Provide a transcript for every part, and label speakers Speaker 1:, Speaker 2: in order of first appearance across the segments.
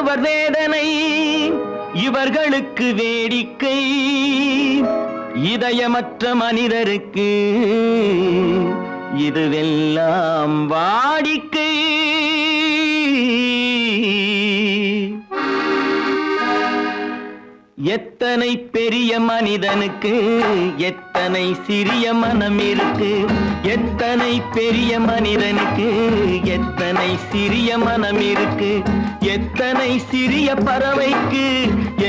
Speaker 1: ஒருவர் வேதனை இவர்களுக்கு வேடிக்கை, இதயமற்ற மனிதருக்கு இதுவெல்லாம் வாடிக்கை. எத்தனை பெரிய மனிதனுக்கு எத்தனை சிறிய மனம் இருக்கு, எத்தனை பெரிய மனிதனுக்கு எத்தனை சிறிய மனம் இருக்கு, எத்தனை சிறிய பறவைக்கு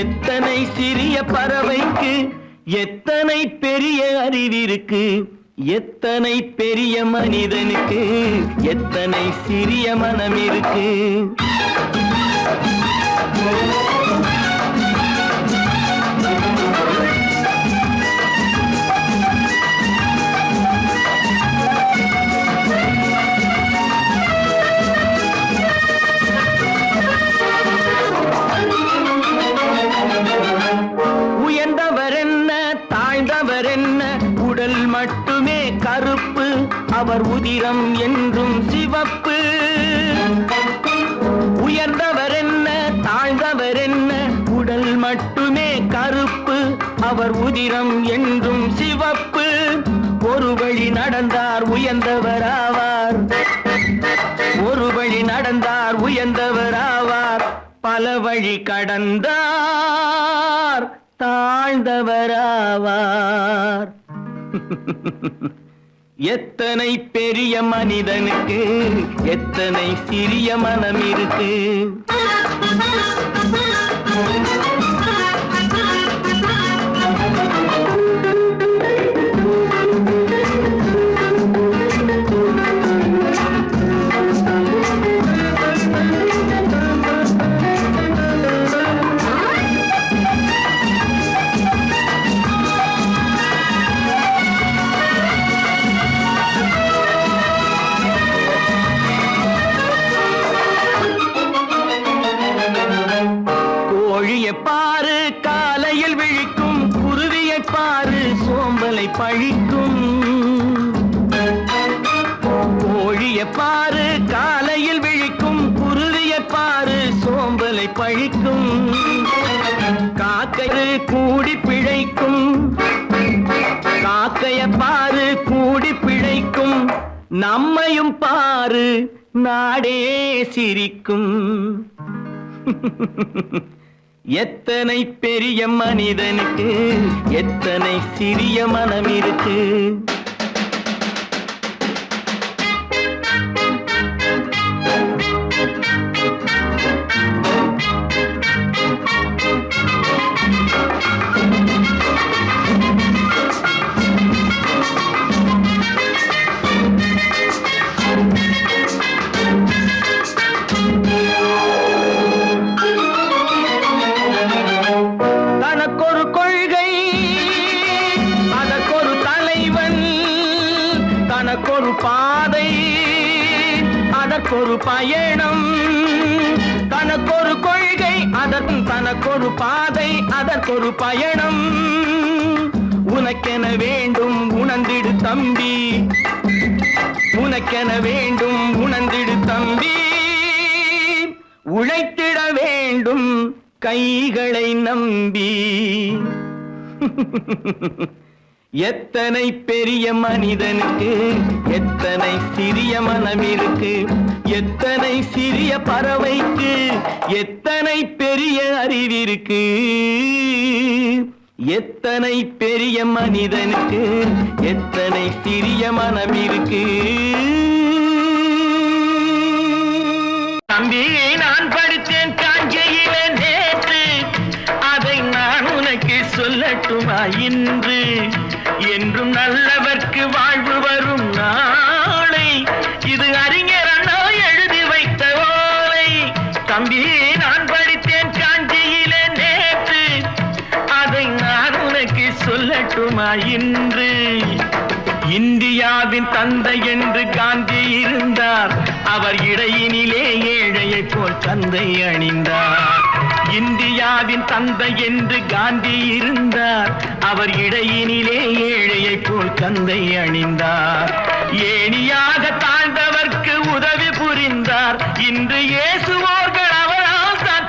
Speaker 1: எத்தனை சிறிய பறவைக்கு எத்தனை பெரிய அறிவிருக்கு, எத்தனை பெரிய மனிதனுக்கு எத்தனை சிறிய மனம் இருக்கு. உடல் மட்டுமே கருப்பு, அவர் உதிரம் என்றும் சிவப்பு. உயர்ந்தவர் என்ன தாழ்ந்தவர் என்ன, உடல் மட்டுமே கருப்பு, அவர் உதிரம் என்றும் சிவப்பு. ஒரு வழி நடந்தார் உயர்ந்தவர் ஆவார், ஒரு வழி நடந்தார் உயர்ந்தவர் ஆவார், பல வழி கடந்தார் தாழ்ந்தவராவார். எத்தனை பெரிய மனிதனுக்கு எத்தனை சிறிய மனம் இருக்கு. பாரு காலையில் விழிக்கும், குருவியை பாரு சோம்பலை பழிக்கும். கோழியை பாரு காலையில் விழிக்கும், குருவியை பாரு சோம்பலை பழிக்கும். காக்கை கூடி பிழைக்கும், காக்கையை பாரு கூடி பிழைக்கும். நம்மையும் பாரு நாடே சிரிக்கும். எத்தனை பெரிய மனிதனுக்கு எத்தனை சிறிய மனம் இருக்கு. தனக்கொரு பாதை அதற்கொரு பயணம், தனக்கொரு கொள்கை அதற்கு தனக்கொரு பாதை அதற்கொரு பயணம். உனக்கென வேண்டும் உணர்ந்திடு தம்பி, உனக்கென வேண்டும் உணர்ந்திடு தம்பி. உழைத்திட வேண்டும் கைகளை நம்பி. எத்தனை பெரிய மனிதனுக்கு எத்தனை சிறிய மனம் இருக்கு, எத்தனை சிறிய பறவைக்கு எத்தனை பெரிய அறிவிருக்கு, எத்தனை பெரிய மனிதனுக்கு எத்தனை சிறிய மனம் இருக்கு. தம்பி நான் படித்தேன் காஞ்சியிலே நேற்று, அதை நான் உனக்கு சொல்லட்டுமா இன்று. என்றும் நல்லவர்க்கு வாழ்வு வரும் நாளை, இது அறிஞர் அண்ணா எழுதி வைத்த ஓலை. தம்பி நான் படித்தேன் காஞ்சியிலே நேற்று, அதை நான் உனக்கு சொல்லட்டுமா இன்று. இந்தியாவின் தந்தை என்று காந்தி இருந்தார், அவர் இடையினிலே ஏழையை போல் தந்தை அணிந்தார். இந்தியாவின் தந்தை என்று காந்தி இருந்தார், அவர் இடையினிலே ஏழையை போல் தந்தை அணிந்தார். ஏணியாக தாழ்ந்தவர்க்கு உதவி புரிந்தார், இன்று இயேசுவோர்கள் அவரால் தான்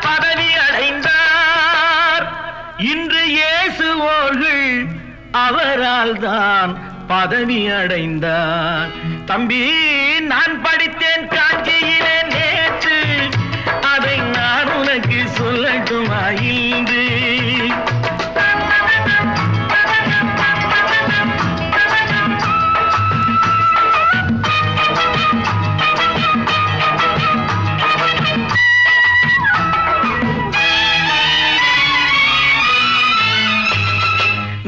Speaker 1: பேசுவோர்கள் அவரால் தான் பதவி அடைந்தார். தம்பி, நான் படித்தேன் காஞ்சியிலே நேற்று, அதை நான் உனக்கு சொல்லட்டுமா இன்று?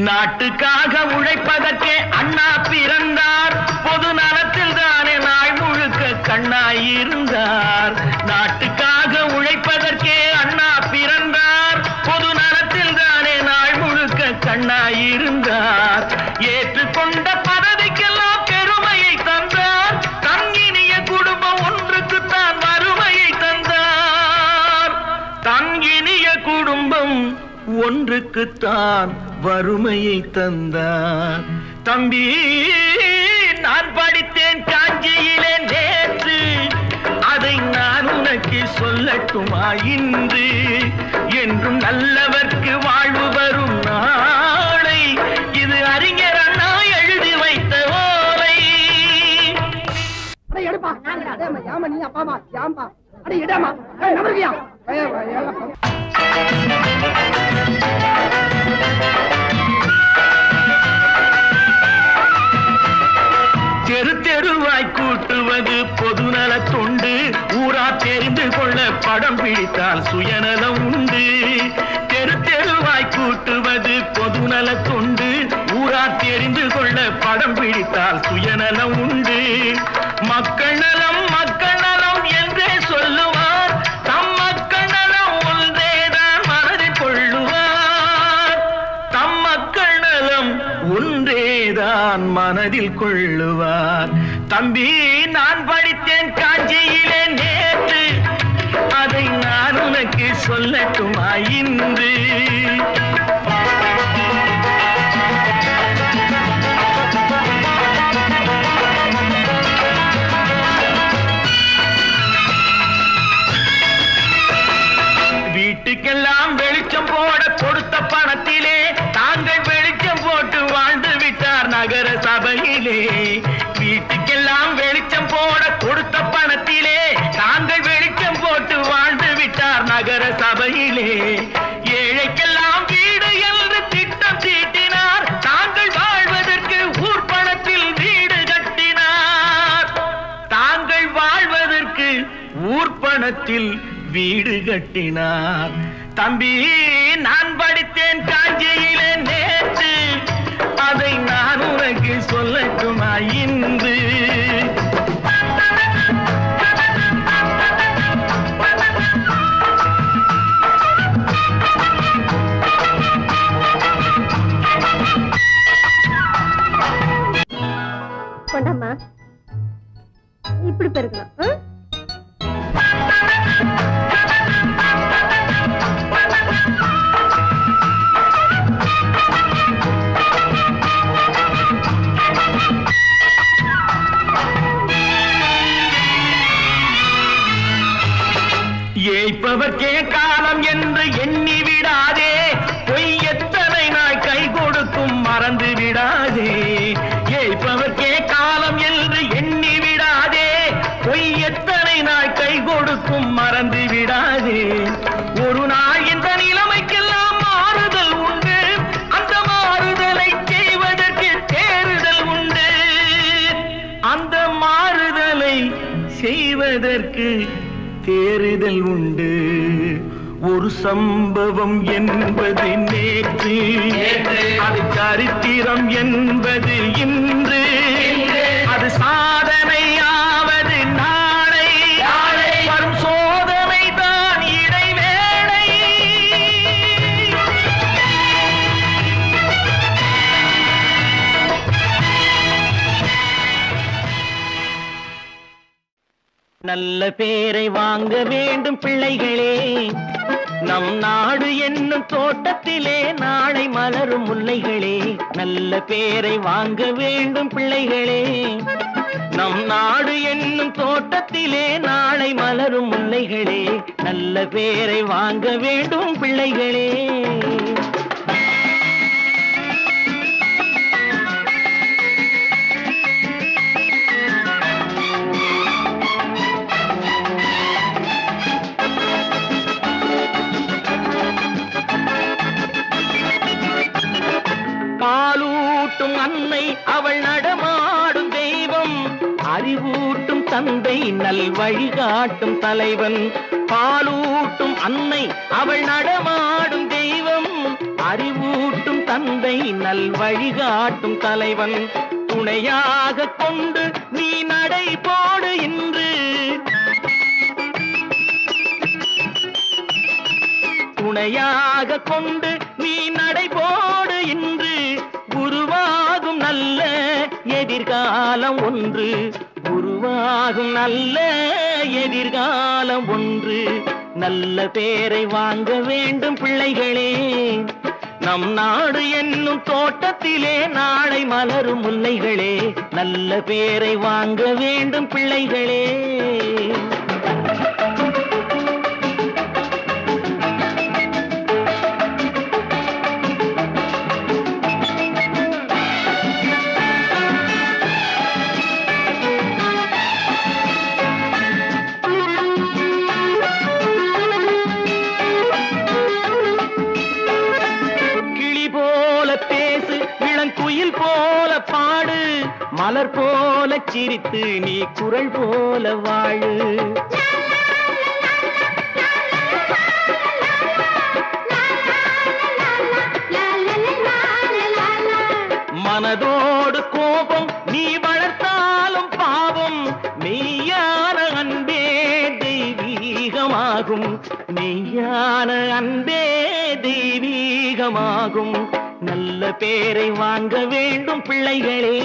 Speaker 1: நாட்டுக்காக உழைப்பதற்கே அண்ணா பிறந்தார். பொது நலத்தில் தானே நாள் முழுக்க கண்ணாயிருந்தார். நாட்டுக்காக உழைப்பதற்கே அண்ணா பிறந்தார். பொது நலத்தில் தானே நாள் முழுக்க கண்ணாயிருந்தார். ஏற்றுக்கொண்ட பதவிக்கெல்லாம் பெருமையை தந்தார். தங்கினிய குடும்பம் ஒன்றுக்குத்தான் வறுமையை தந்தார். தங்கினிய குடும்பம் ஒன்றுக்குத்தான் வறுமையை தந்தார். தம்பி, நான் படித்தேன் காஞ்சியிலே நேற்று, அதை நான் உனக்கு சொல்லட்டுமா இன்று? என்றும் நல்லவர்க்கு வாழ்வு வரும் நாளை, இது அறிஞர் அண்ணா எழுதி வைத்த ஓலை. தெரு தெருவாய் கூட்டுவது பொதுநல தொண்டு. ஊரா தெரிந்து கொள்ள படம் பிடித்தால் சுயநலம் உண்டு. தெரு தெருவாய் கூட்டுவது பொதுநல தொண்டு. ஊரா தெரிந்து கொள்ள படம் பிடித்தால் சுயநலம் உண்டு. மக்கள் நலம் மக்கள் நலம் என்றே சொல்லுவார். தம் மக்கள் நலம் ஒன்றேதான் மனதில் கொள்ளுவார். தம் மக்கள் நலம் ஒன்றேதான் மனதில் கொள்ளுவார். தம்பி, நான் படித்தேன் காஞ்சியிலே நேற்று, அதை நான் உனக்கு சொல்லட்டுமா இன்று? வீட்டுக்கெல்லாம் வெளிச்சம் போட கொடுத்த பணத்திலே தாங்கள் வெளிச்சம் போட்டு வாழ்ந்து விட்டார் நகர சபையிலே. வீட்டுக்கெல்லாம் வெளிச்சம் போட கொடுத்த பணத்திலே தாங்கள் வெளிச்சம் போட்டு வாழ்ந்து விட்டார் நகர சபையிலே. ஏழைக்கெல்லாம் வீடு என்று திட்டம் தீட்டினார். தாங்கள் வாழ்வதற்கு ஊர்பணத்தில் வீடு கட்டினார். தாங்கள் வாழ்வதற்கு ஊர்பணத்தில் வீடு கட்டினார். தம்பி, நான் படித்தேன் காஞ்சியிலே நேற்று, அதை நான் உனக்கு சொல்லட்டுமா இன்று?
Speaker 2: கொண்டாம்மா, இப்படி பெருக்கலாம்.
Speaker 1: ஏய்ப்பவர்க்கே காலம் என்று எண்ணி விடாதே. பொய் எத்தனை நாள் கை கொடுக்கும் மறந்து விடாதே. ஏய்ப்பவர்க்கே காலம் என்று எண்ணி விடாதே. பொய் எத்தனை நாள் கை கொடுக்கும் மறந்து விடாதே. ஒரு நாள் இந்த நிலைமைக்கெல்லாம் மாறுதல் உண்டு. அந்த மாறுதலை செய்வதற்கு தேறுதல் உண்டு. அந்த மாறுதலை செய்வதற்கு தேறுதல் உண்டு. ஒரு சம்பவம் என்பது நேற்று, அது சரித்திரம் என்பது இன்று. அது சாதனையாவது நாளை, வரும் சோதனை தான் இடைவேளை. நல்ல பேரை வாங்க வேண்டும் பிள்ளைகளே. நம் நாடு என்னும் தோட்டத்திலே நாளை மலரும் முல்லைகளே. நல்ல பேரை வாங்க வேண்டும் பிள்ளைகளே. நம் நாடு என்னும் தோட்டத்திலே நாளை மலரும் முல்லைகளே. நல்ல பேரை வாங்க வேண்டும் பிள்ளைகளே. பாலூட்டும் அன்னை அவள் நடமாடும் தெய்வம், அறிவூட்டும் தந்தை நல் வழிகாட்டும் தலைவன். பாலூட்டும் அன்னை அவள் நடமாடும் தெய்வம், அறிவூட்டும் தந்தை நல் வழிகாட்டும் தலைவன். துணையாக கொண்டு நீ நடை போடு இன்று, துணையாக கொண்டு நீ நடை போடு இன்று. உருவாகும் நல்ல எதிர்காலம் ஒன்று, உருவாகும் நல்ல எதிர்காலம் ஒன்று. நல்ல பேரை வாங்க வேண்டும் பிள்ளைகளே, நம் நாடு என்னும் தோட்டத்திலே நாளை மலரும் முல்லைகளே. நல்ல பேரை வாங்க வேண்டும் பிள்ளைகளே. குயில் போல பாடு, மலர் போல சிரித்து நீ குரல் போல வாழு. மனதோடு கோபம் நீ வளர்த்தாலும் பாவம், மெய்யான அன்பே தெய்வீகமாகும், மெய்யான அன்பே தெய்வீகமாகும். நல்ல பேரை வாங்க வேண்டும் பிள்ளைகளே.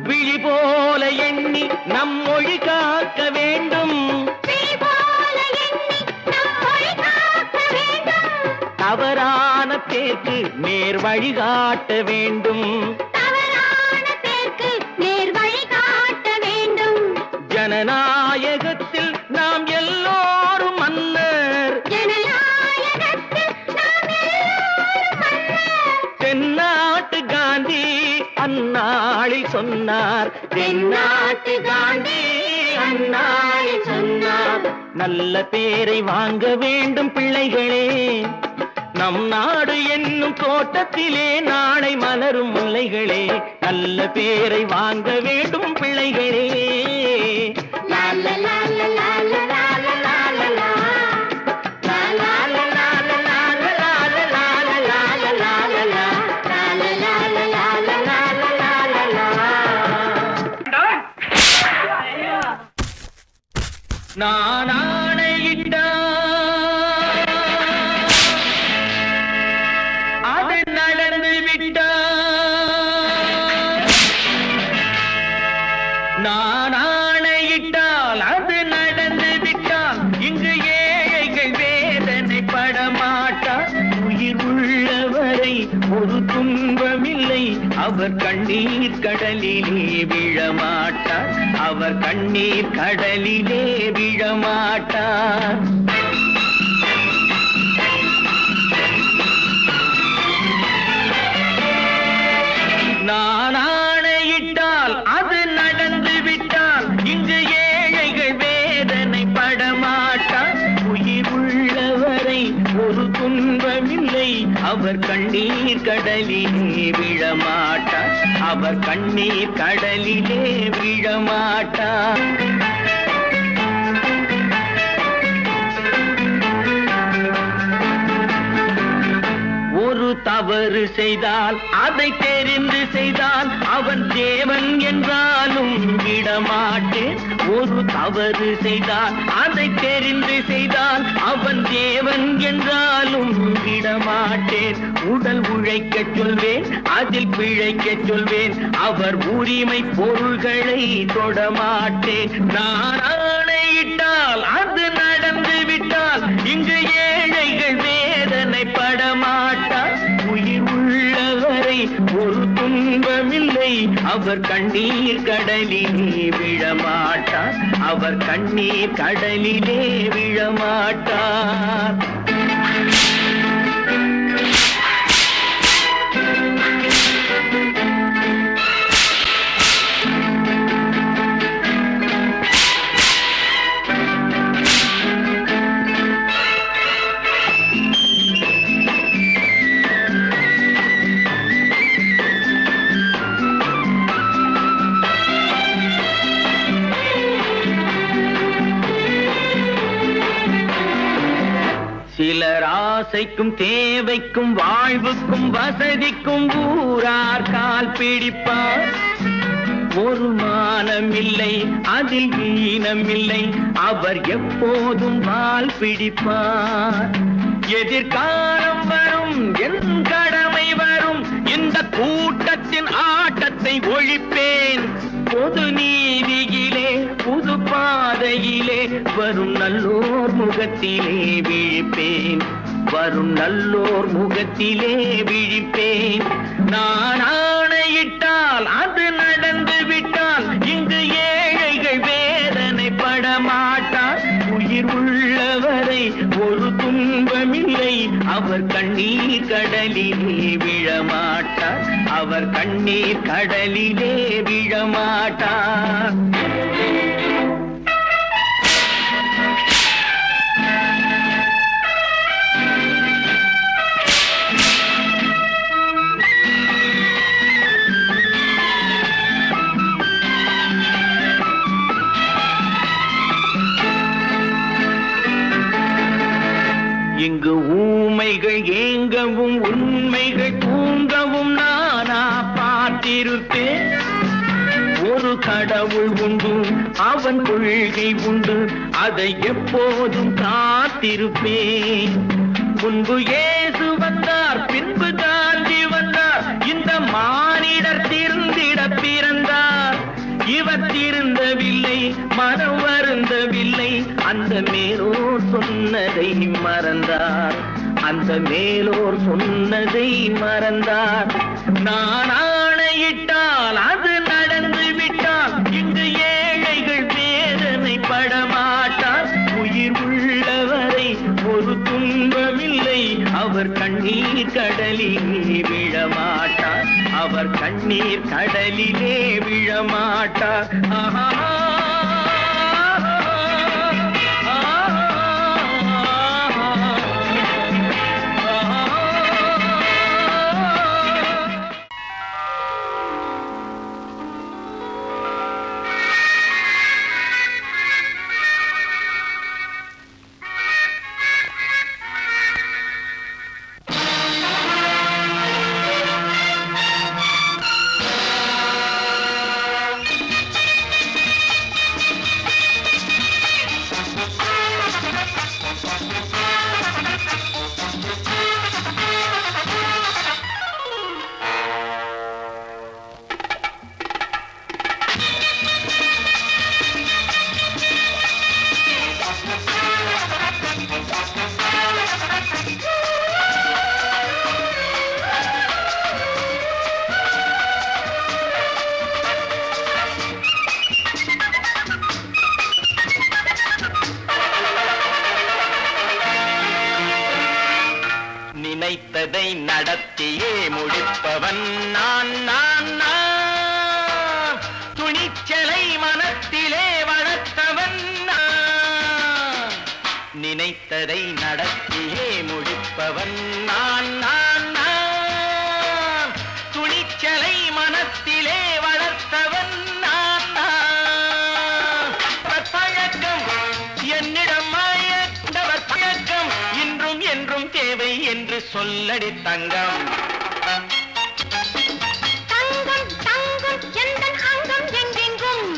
Speaker 1: விழி போல எண்ணி நம் மொழி காக்க வேண்டும், தவறான பேருக்கு நேர் வழிகாட்ட வேண்டும், ஜனநாயகத்தில் நாம் எல்லோரும் மன்னர், தென்னாட்டு காந்தி அந்நாளில் சொன்னார், தென்னாட்டு காந்தி அந்நாளில் சொன்னார். நல்ல பேரை வாங்க வேண்டும் பிள்ளைகளே, நம் நாடு என்னும் தோட்டத்திலே நாளை மலரும் முல்லைகளே. நல்ல பேரை வாங்க வேண்டும் பிள்ளைகளே. நான் ஆணையிட்டால் அது நடந்து விட்டால், நான் ஆணையிட்டால் அது நடந்து விட்டால், இங்கு ஏழைகள் வேதனை படமாட்டார். உயிர் உள்ளவரை ஒரு துன்பமில்லை, அவர் கண்ணீர் கடலிலே விழமாட்டார், அவர் கண்ணீர் கடலிலே விழமாட்டார். நான் ஆணையிட்டால் அது நடந்து விட்டால், இங்கு ஏழைகள் வேதனை படமாட்டார். உயிர் உள்ளவரை ஒரு துன்பமில்லை, அவர் கண்ணீர் கடலிலே விழமாட்டார், அவர் கண்ணீர் கடலிலே விழமாட்டார். ஒரு தவறு செய்தால் அதை தெரிந்து செய்தால் அவன் தேவன் என்றாலும் விடமாட்டேன். ஒரு தவறு செய்தால் அதை தெரிந்து செய்தால் அவன் தேவன் என்றாலும் விடமாட்டேன். உடல் உழைக்கச் சொல்வேன், அதில் பிழைக்கச் சொல்வேன், அவர் உரிமை பொருள்களை தொடமாட்டேன். நான் ஆணையிட்டால் அது நடந்து விட்டால், இங்கு ஏழைகள் வேதனை படமாட்டார். உயிர் உள்ளவரை ஒரு துன்பமில்லை, அவர் கண்ணீர் கடலிலே விழமாட்டார், அவர் கண்ணீர் கடலிலே விழமாட்டார். தேவைக்கும் தேவைக்கும் வாழ்வுக்கும் வசதிக்கும் ஊரார் கால் பிடிப்பார். ஒரு மானமில்லை அதில் ஈனமில்லை, அவர் எப்போதும் வால் பிடிப்பார். எதிர்காலம் வரும், என் கடமை வரும், இந்த கூட்டத்தின் ஆட்டத்தை ஒழிப்பேன். பொது நீதியிலே புது பாதையிலே வரும் நல்லோர் முகத்திலே விழிப்பேன். வரும் நல்லோர் முகத்திலே விழிப்பேன். நான் ஆணையிட்டால் அது நடந்து விட்டால் இங்கு ஏழைகள் வேதனைப்பட மாட்டார். உயிர் உள்ளவரை ஒரு துன்பமில்லை, அவர் கண்ணீர் கடலிலே விழமாட்டார். அவர் கண்ணீர் கடலிலே விழமாட்டார். இங்கு ஊமைகள் ஏங்கவும் உண்மைகள் தூங்கவும் நானா பார்த்திருப்பேன். ஒரு கடவுள் உண்டு, அவன் கொள்கை உண்டு, அதை எப்போதும் காத்திருப்பேன். முன்பு இயேசு வந்தார், பின்பு காந்தி வந்தார், இந்த மானிடர் திருந்திட பிறந்தார். இவர் திருந்தவில்லை, மனம் வருந்தவில்லை, அந்த மேலோர் சொன்னதை மறந்தார். அந்த மேலோர் சொன்னதை மறந்தார். நான் ஆணையிட்டால் அது நடந்து விட்டால் இங்கு ஏழைகள் வேதனை படமாட்டார். உயிர் உள்ளவரை ஒரு துன்பமில்லை, அவர் கண்ணீர் கடலிலே விழமாட்டார். அவர் கண்ணீர் கடலிலே விழமாட்டார். ஆஹா. நினைத்ததை நடத்தியே முடிப்பவன் நான் நான் நான். துணிச்சலை மனத்திலே வளர்த்தவன் நான். நினைத்ததை நடத்தியே முடிப்பவன் நான் நான் நான். துணிச்சலை மனத்திலே வளர்த்தவன் நான் நான். பழக்கம் என்னிடம் மாயவர் பழக்கம் இன்றும் என்றும் தேவை என்று சொல்லடி தங்கம்.
Speaker 2: தங்கம் தங்கம் எந்தன் அங்கம் எங்கெங்கும்,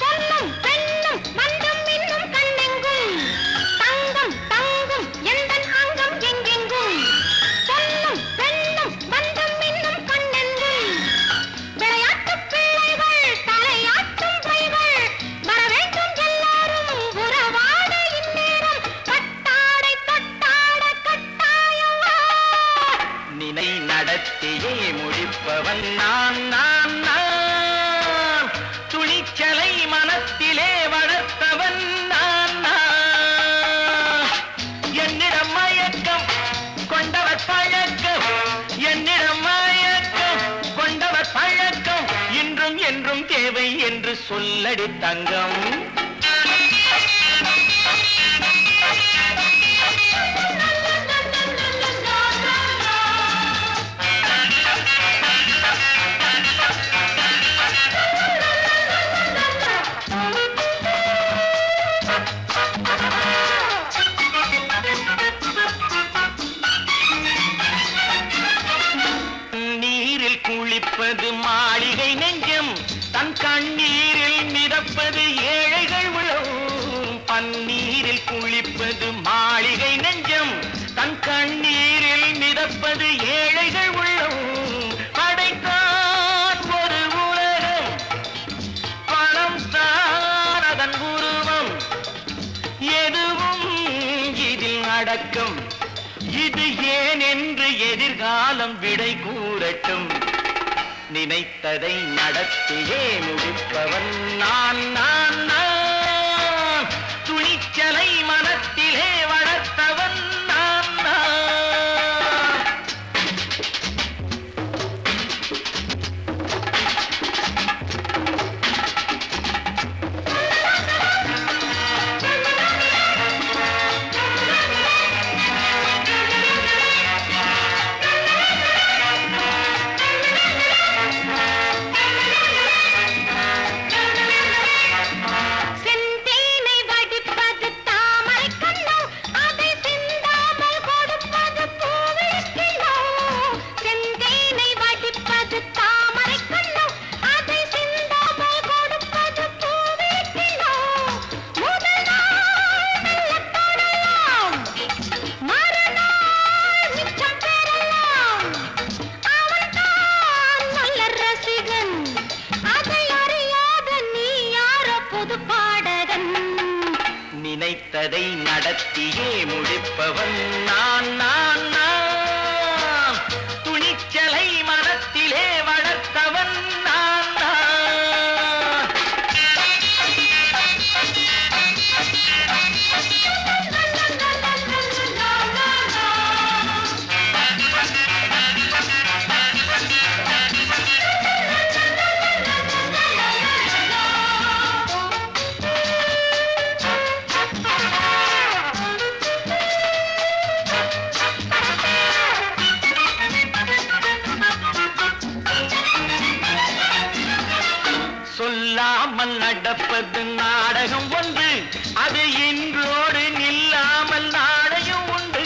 Speaker 2: பொன்னும் பெண்ணும் மன்றும் இன்னும் கண்ணெங்கும். தங்கம் தங்கம் எந்தன் அங்கம் எங்கெங்கும், பொன்னும் பெண்ணும் மன்றும் இன்னும் கண்ணெங்கும். விளையாட்டு பிள்ளைகள் தலையாட்டும் பைகள், வர வேண்டும் எல்லாரும் உறவாட இந்நேரம். கட்டாடை தொட்டாட கட்டாயவா.
Speaker 1: நினை நடத்தியே முடிப்பவன் நான் நான் நான். துணிச்சலை மனத்திலே வளர்த்தவன் நான் நான். என்னிடம் மயக்கம் கொண்டவர் பழக்கம், என்னிடம் மயக்கம் கொண்டவர் பழக்கம் இன்றும் என்றும் தேவை என்று சொல்லடி தங்கம். குளிப்பது மாளிகை நெஞ்சம், தன் கண்ணீரில் மிதப்பது ஏழைகள் உளம். பன்னீரில் குளிப்பது மாளிகை நெஞ்சம், தன் கண்ணீரில் மிதப்பது ஏழைகள் உள்ளம். படைத்தான் ஒரு உலகம், பணம் தான் அதன் உருவம். எதுவும் இதில் அடக்கம், இது ஏன் என்று எதிர்காலம் விடை கூறட்டும். நினைத்ததை நடத்தியே முடிப்பவன் நான் நான் நான். துணிச்சலை மனத்திலே வளர்த்தவன் நான் நான். நினைத்ததை நடத்தியே முடிப்பவன் நான் நான் நான். துணிச்சலை மனத்திலே வளர்த்தவன் நான் நான். சொல்லாமல் நடப்பது நாடகம் ஒன்று, அது இன்றோடு நில்லாமல் நாடையும் உண்டு.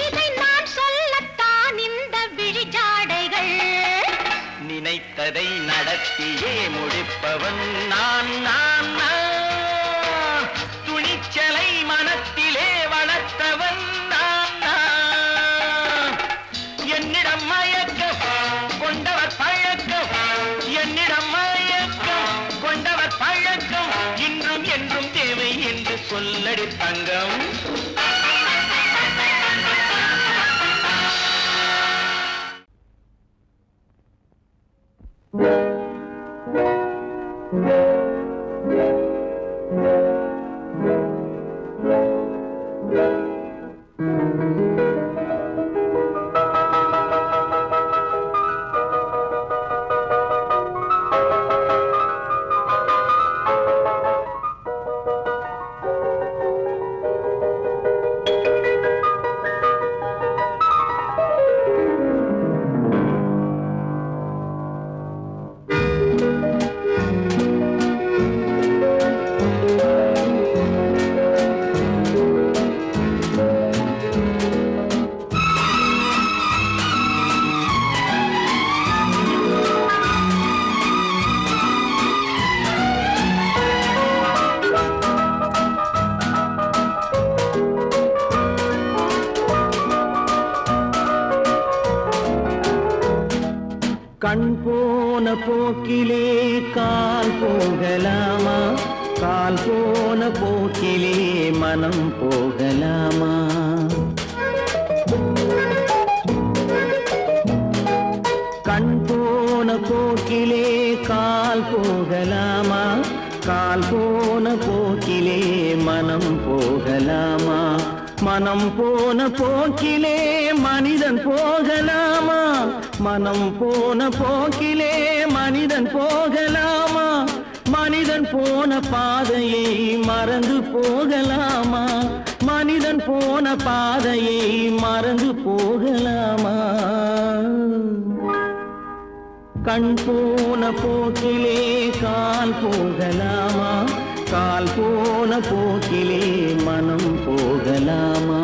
Speaker 2: இதை நான் சொல்லத்தான் இந்த விழிஜாடைகள்.
Speaker 1: நினைத்ததை நடத்தியே முடிப்பவன் நான் நான் நான். துணிச்சலை மனத்திலே வளர்த்தவன் நான் நான். என்னிடம் மயக்கம் கொண்டவர் பழக்கம், என்னிடம் மயக்கம் கொண்டவர் பழக்கம். இன்றும் என்றும் தேவை என்று சொல்லடி தங்கம். கண் போன போக்கிலே கால் போகலாமா, கால் போன போக்கிலே மனம் போகலாமா. கண் போன போக்கிலே கால் போகலாமா, கால் போன போக்கிலே மனம் போகலாமா. மனம் போன போக்கிலே மனிதன் போகலாமா, மனம் போன போக்கிலே மனிதன் போகலாமா. மனிதன் போன பாதையை மறந்து போகலாமா, மனிதன் போன பாதையை மறந்து போகலாமா. கண் போன போக்கிலே கால் போகலாமா, கால் போன போக்கிலே மனம் போகலாமா?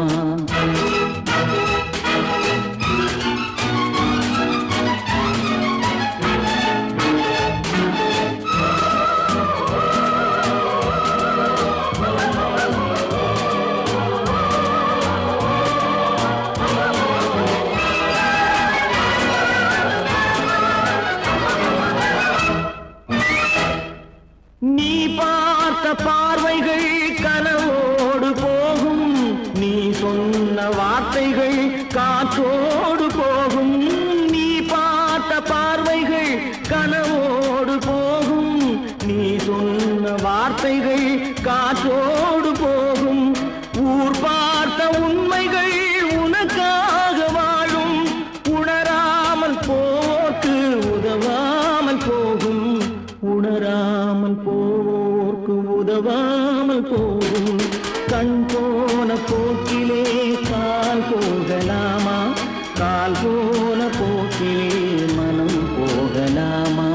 Speaker 1: நீ பார்த்த பார்வைகள் கனவோடு போகும், நீ சொன்ன வார்த்தைகள் காற்றோடு போகும். நீ பார்த்த பார்வைகள் கனவோடு போகும், நீ சொன்ன வார்த்தைகள் காற்றோடு போகும். ஊர் பார்த்த உண்மைகள் உனக்காக வாழும், உணராமல் போக்கு உதவாமல் போகும், உணராமல் போர்க்கு உதவாமல் போகும். கண் போன போக்கிலே கால் போகலாமா, கால் போன போக்கிலே மனம் போகலாமா?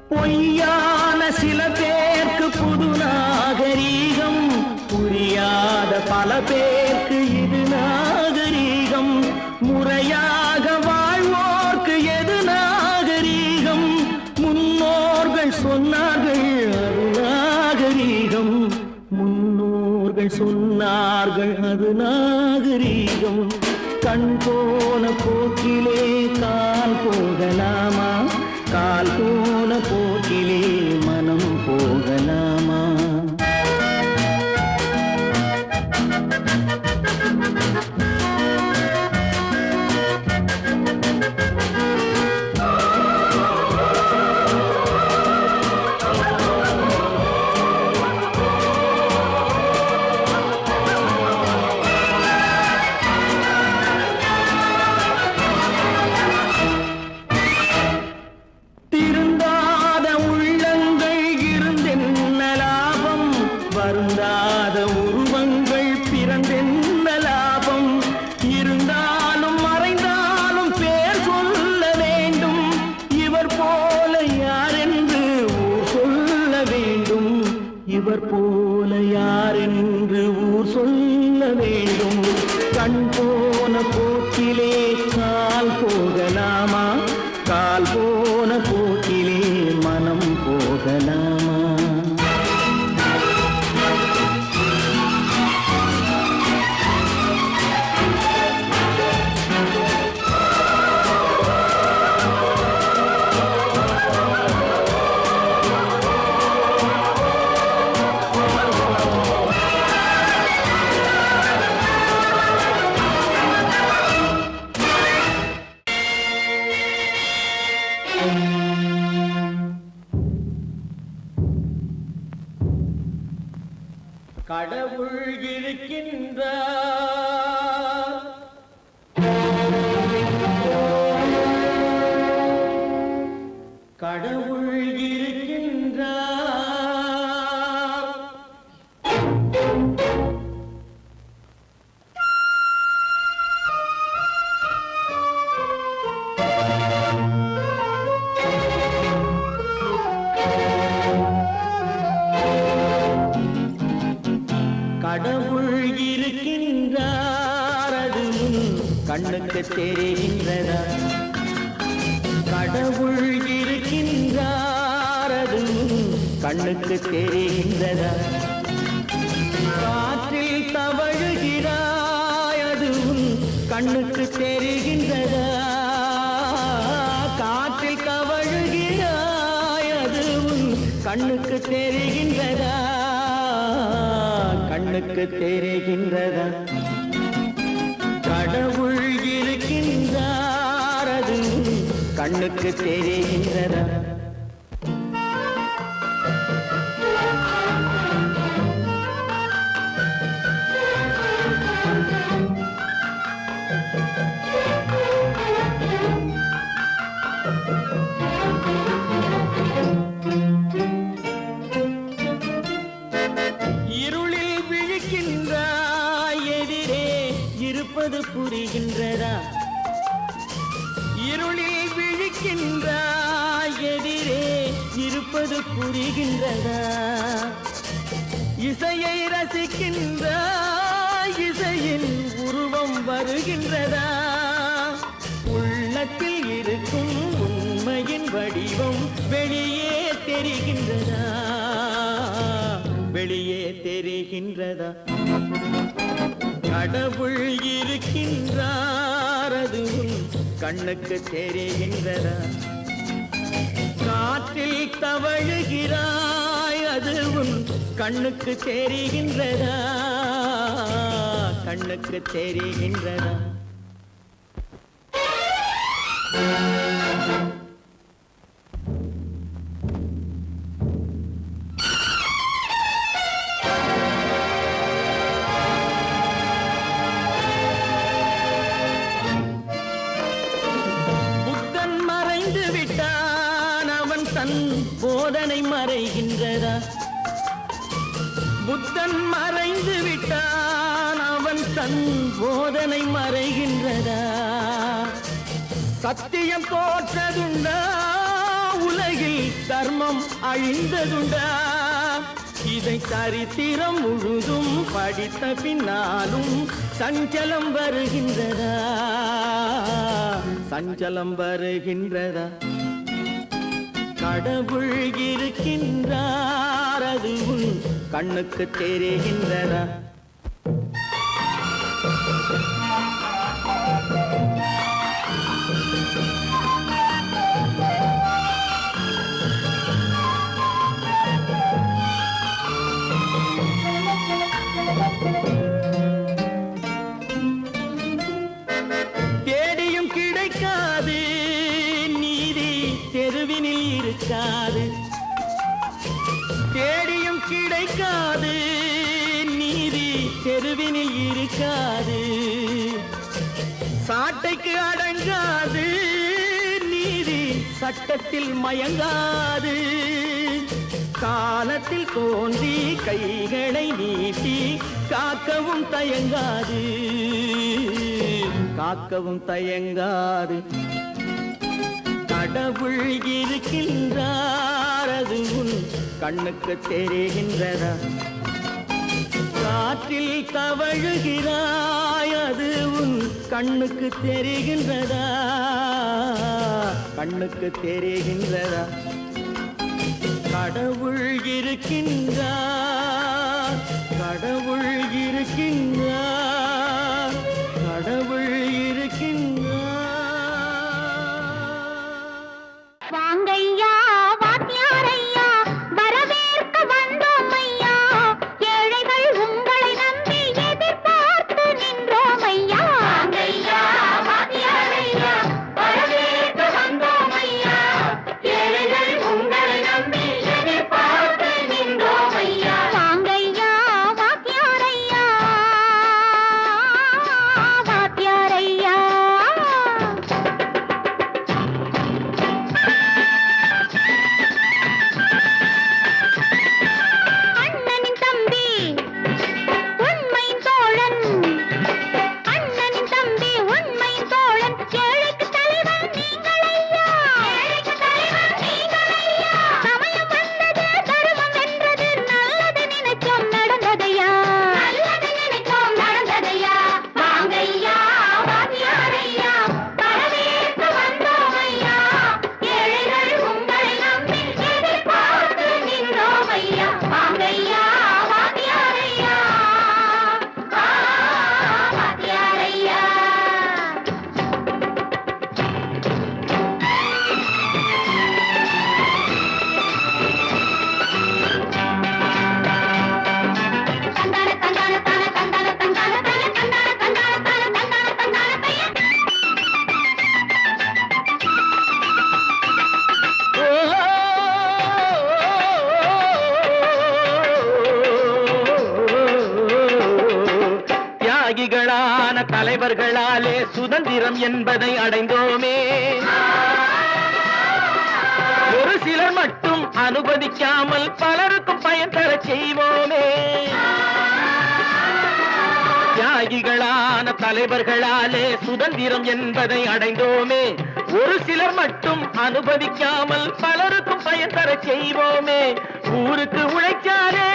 Speaker 1: பொய்யான சில பேருக்கு புது நாகரீகம், புரியாத பல பேருக்கு இது நாகரீகம். முறையாக வாழ்வோர்க்கு எது நாகரீகம்? முன்னோர்கள் சொன்னார்கள் அது நாகரீகம், முன்னோர்கள் சொன்னார்கள் அது நாகரீகம். கண் போன போக்கிலே கால் போகலாமா, கால் போன போக்கிலே மனம் போகலாமா? திருந்தாத உள்ளங்கள் இருந்தென்ன லாபம், வருந்தாத உருவங்கள் பிறந்தென்ன லாபம்? இருந்தாலும் மறைந்தாலும் பேர் சொல்ல வேண்டும், இவர் போல யாரென்று ஊர் சொல்ல வேண்டும், இவர் போல யாரென்று ஊர் சொல்ல வேண்டும். கண் போன போக்கிலே கால் போகலாமா, கால் போன போக்கிலே மனம் போகலாமா? கடவுள் இருக்கின்றார், கடவுள் இருக்கின்றார். கடவுள் இருக்கின்றார், அது கண்ணுக்கு தெரிகின்றதா? கடவுள் இருக்கின்றார், அது கண்ணுக்கு தெரிகின்றதா? காற்றில் தவழுகிறாய், அது கண்ணுக்கு தெரிகின்றதா? காற்றில் தவழுகிறாய், அது கண்ணுக்கு தெரிகின்றதா? கண்ணு கண்ணுக்கு தெரிகின்றதா? கடவுள் இருக்கின்றார், அது கண்ணுக்கு தெரிகின்றதா? இருளில் விழிக்கின்றாய், எதிரே இருப்பது புரிகின்றதா? இருளில் விழிக்கின்றாய், எதிரே இருப்பது புரிகின்றதா? இசையை ரசிக்கின்றாய், இசையின் உருவம் வருகின்றதா? உள்ளத்தில் இருக்கும் உண்மையின் வடிவம் வெளியே தெரிகின்றதா? வெளியே தெரிகின்றதா? கடவுள் இருக்கின்றார், அது கண்ணுக்கு தெரிகின்றதா? காற்றில் தவழுகிறாய், அது கண்ணுக்கு தெரிகின்றதா? கண்ணுக்கு தெரிகின்றதா? புத்தன் மறைந்து விட்டான், அவன் தன் போதனை மறைகின்றதா? புத்தன் மறைந்து விட்டான், அவன் தன் போதனை மறைகின்றதா? சத்தியம் தோற்றதுண்டா? உலகில் தர்மம் அழிந்ததுண்டா? இதை சரித்திரம் முழுதும் படித்த பின்னாலும் சஞ்சலம் வருகின்றதா? சஞ்சலம் வருகின்றதா? கடவுள் இருக்கின்றார், அது கண்ணுக்கு தெரிகின்றதா? தேடியும் கிடைக்காது நீதி, தெருவினில் இருக்காது. தேடியும் கிடைக்காது நீதி, தெருவினில் இருக்காது. சாட்டைக்கு அடங்காது நீதி, சட்டத்தில் மயங்காது. காலத்தில் தோன்றி கைகளை நீட்டி காக்கவும் தயங்காது, காக்கவும் தயங்காது. கடவுள் இருக்கின்றார், அது கண்ணுக்கு தெரிகின்றதா? காற்றில் தவழுகிறாய், அது கண்ணுக்கு தெரிகின்றதா? கண்ணுக்கு தெரிகின்றதா? கடவுள் இருக்கின்றார், கடவுள் இருக்கின்றார், கடவுள் இருக்கின்றார்.
Speaker 2: வாங்கையா வாத்தியாரையா, வரவேற்க வந்தோம் ஐயா. ஏழைகள் உங்களை நம்பி எதிர்பார்த்து நின்றோம் ஐயா. வாங்கையா வாத்தியாரையா, வரவேற்க வந்தோம் ஐயா. ஏழைகள் உங்களை நம்பி எதிர்பார்த்து நின்றோம் ஐயா. வாங்கையா வாத்தியாரையா.
Speaker 1: தியாகிகளான தலைவர்களாலே சுதந்திரம் என்பதை அடைந்தோமே. ஒரு சிலர் மட்டும் அனுமதிக்காமல் பலருக்கும் பயன் தர செய்வோமே. தியாகிகளான தலைவர்களாலே சுதந்திரம் என்பதை அடைந்தோமே. ஒரு சிலர் மட்டும் அனுமதிக்காமல் பலருக்கும் பயன் தர செய்வோமே. ஊருக்கு உழைச்சாலே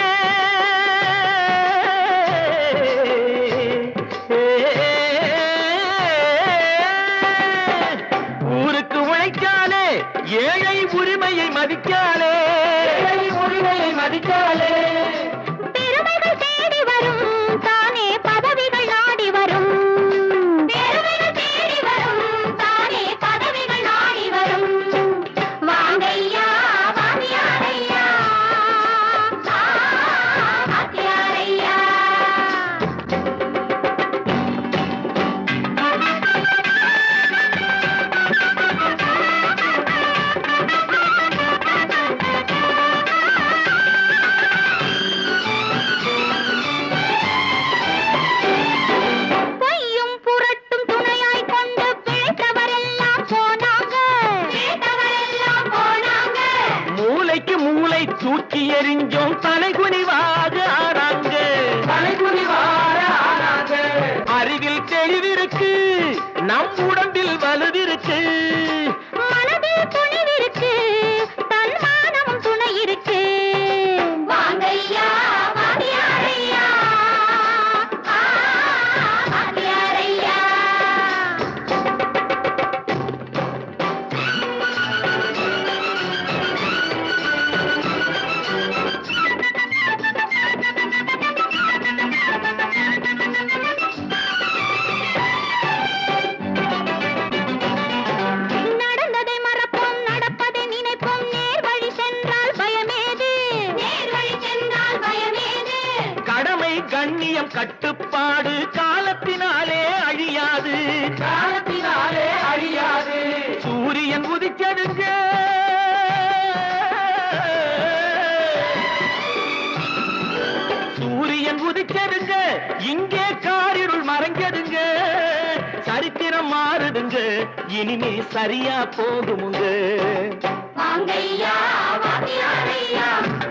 Speaker 1: ஊருக்கு உழைச்சாலே ஏழை உரிமையை மதிக்காலே
Speaker 2: பெருமைகள் தேடி வரும் தானே பதவிகள் நாடி வரும். பெருமைகள் தேடி வரும் தானே பதவிகள் நாடி வரும். வாங்கையா வாத்தியாரையா வாத்தியாரையா. பொய்யும் புரட்டும் துணையாய் கொண்டு பிழைத்தவரெல்லாம் போனாங்க.
Speaker 1: மூளைக்கு மூளை தூக்கி எறிஞ்சோம் தலைகுனிவாக ஆனாங்க. அறிவில் தெளிவிருக்கு, நம் உடம்பில் வலுவிருக்கு.
Speaker 2: மனதில் துணிவிருக்கு, தன்மானமும் துணை இருக்கு. வாங்கையா வாத்தியாரையா வாத்தியாரையா. நடந்ததை மறப்போம், நடப்பதை நினைப்போம். நேர் வழி சென்றால் பயமேது.
Speaker 1: கடமை கண்ணியம் கட்டுப்பாடு காலத்தினாலே அழியாது. சூரியன் உதிச்சதுங்க, சூரியன் உதிச்சதுங்க, இங்கே காரிருள் மறைஞ்சதுங்க. சரித்திரம் மாறுதுங்க, இனிமே சரியா போகுமுங்க.
Speaker 2: வாங்கையா வாத்தியாரையா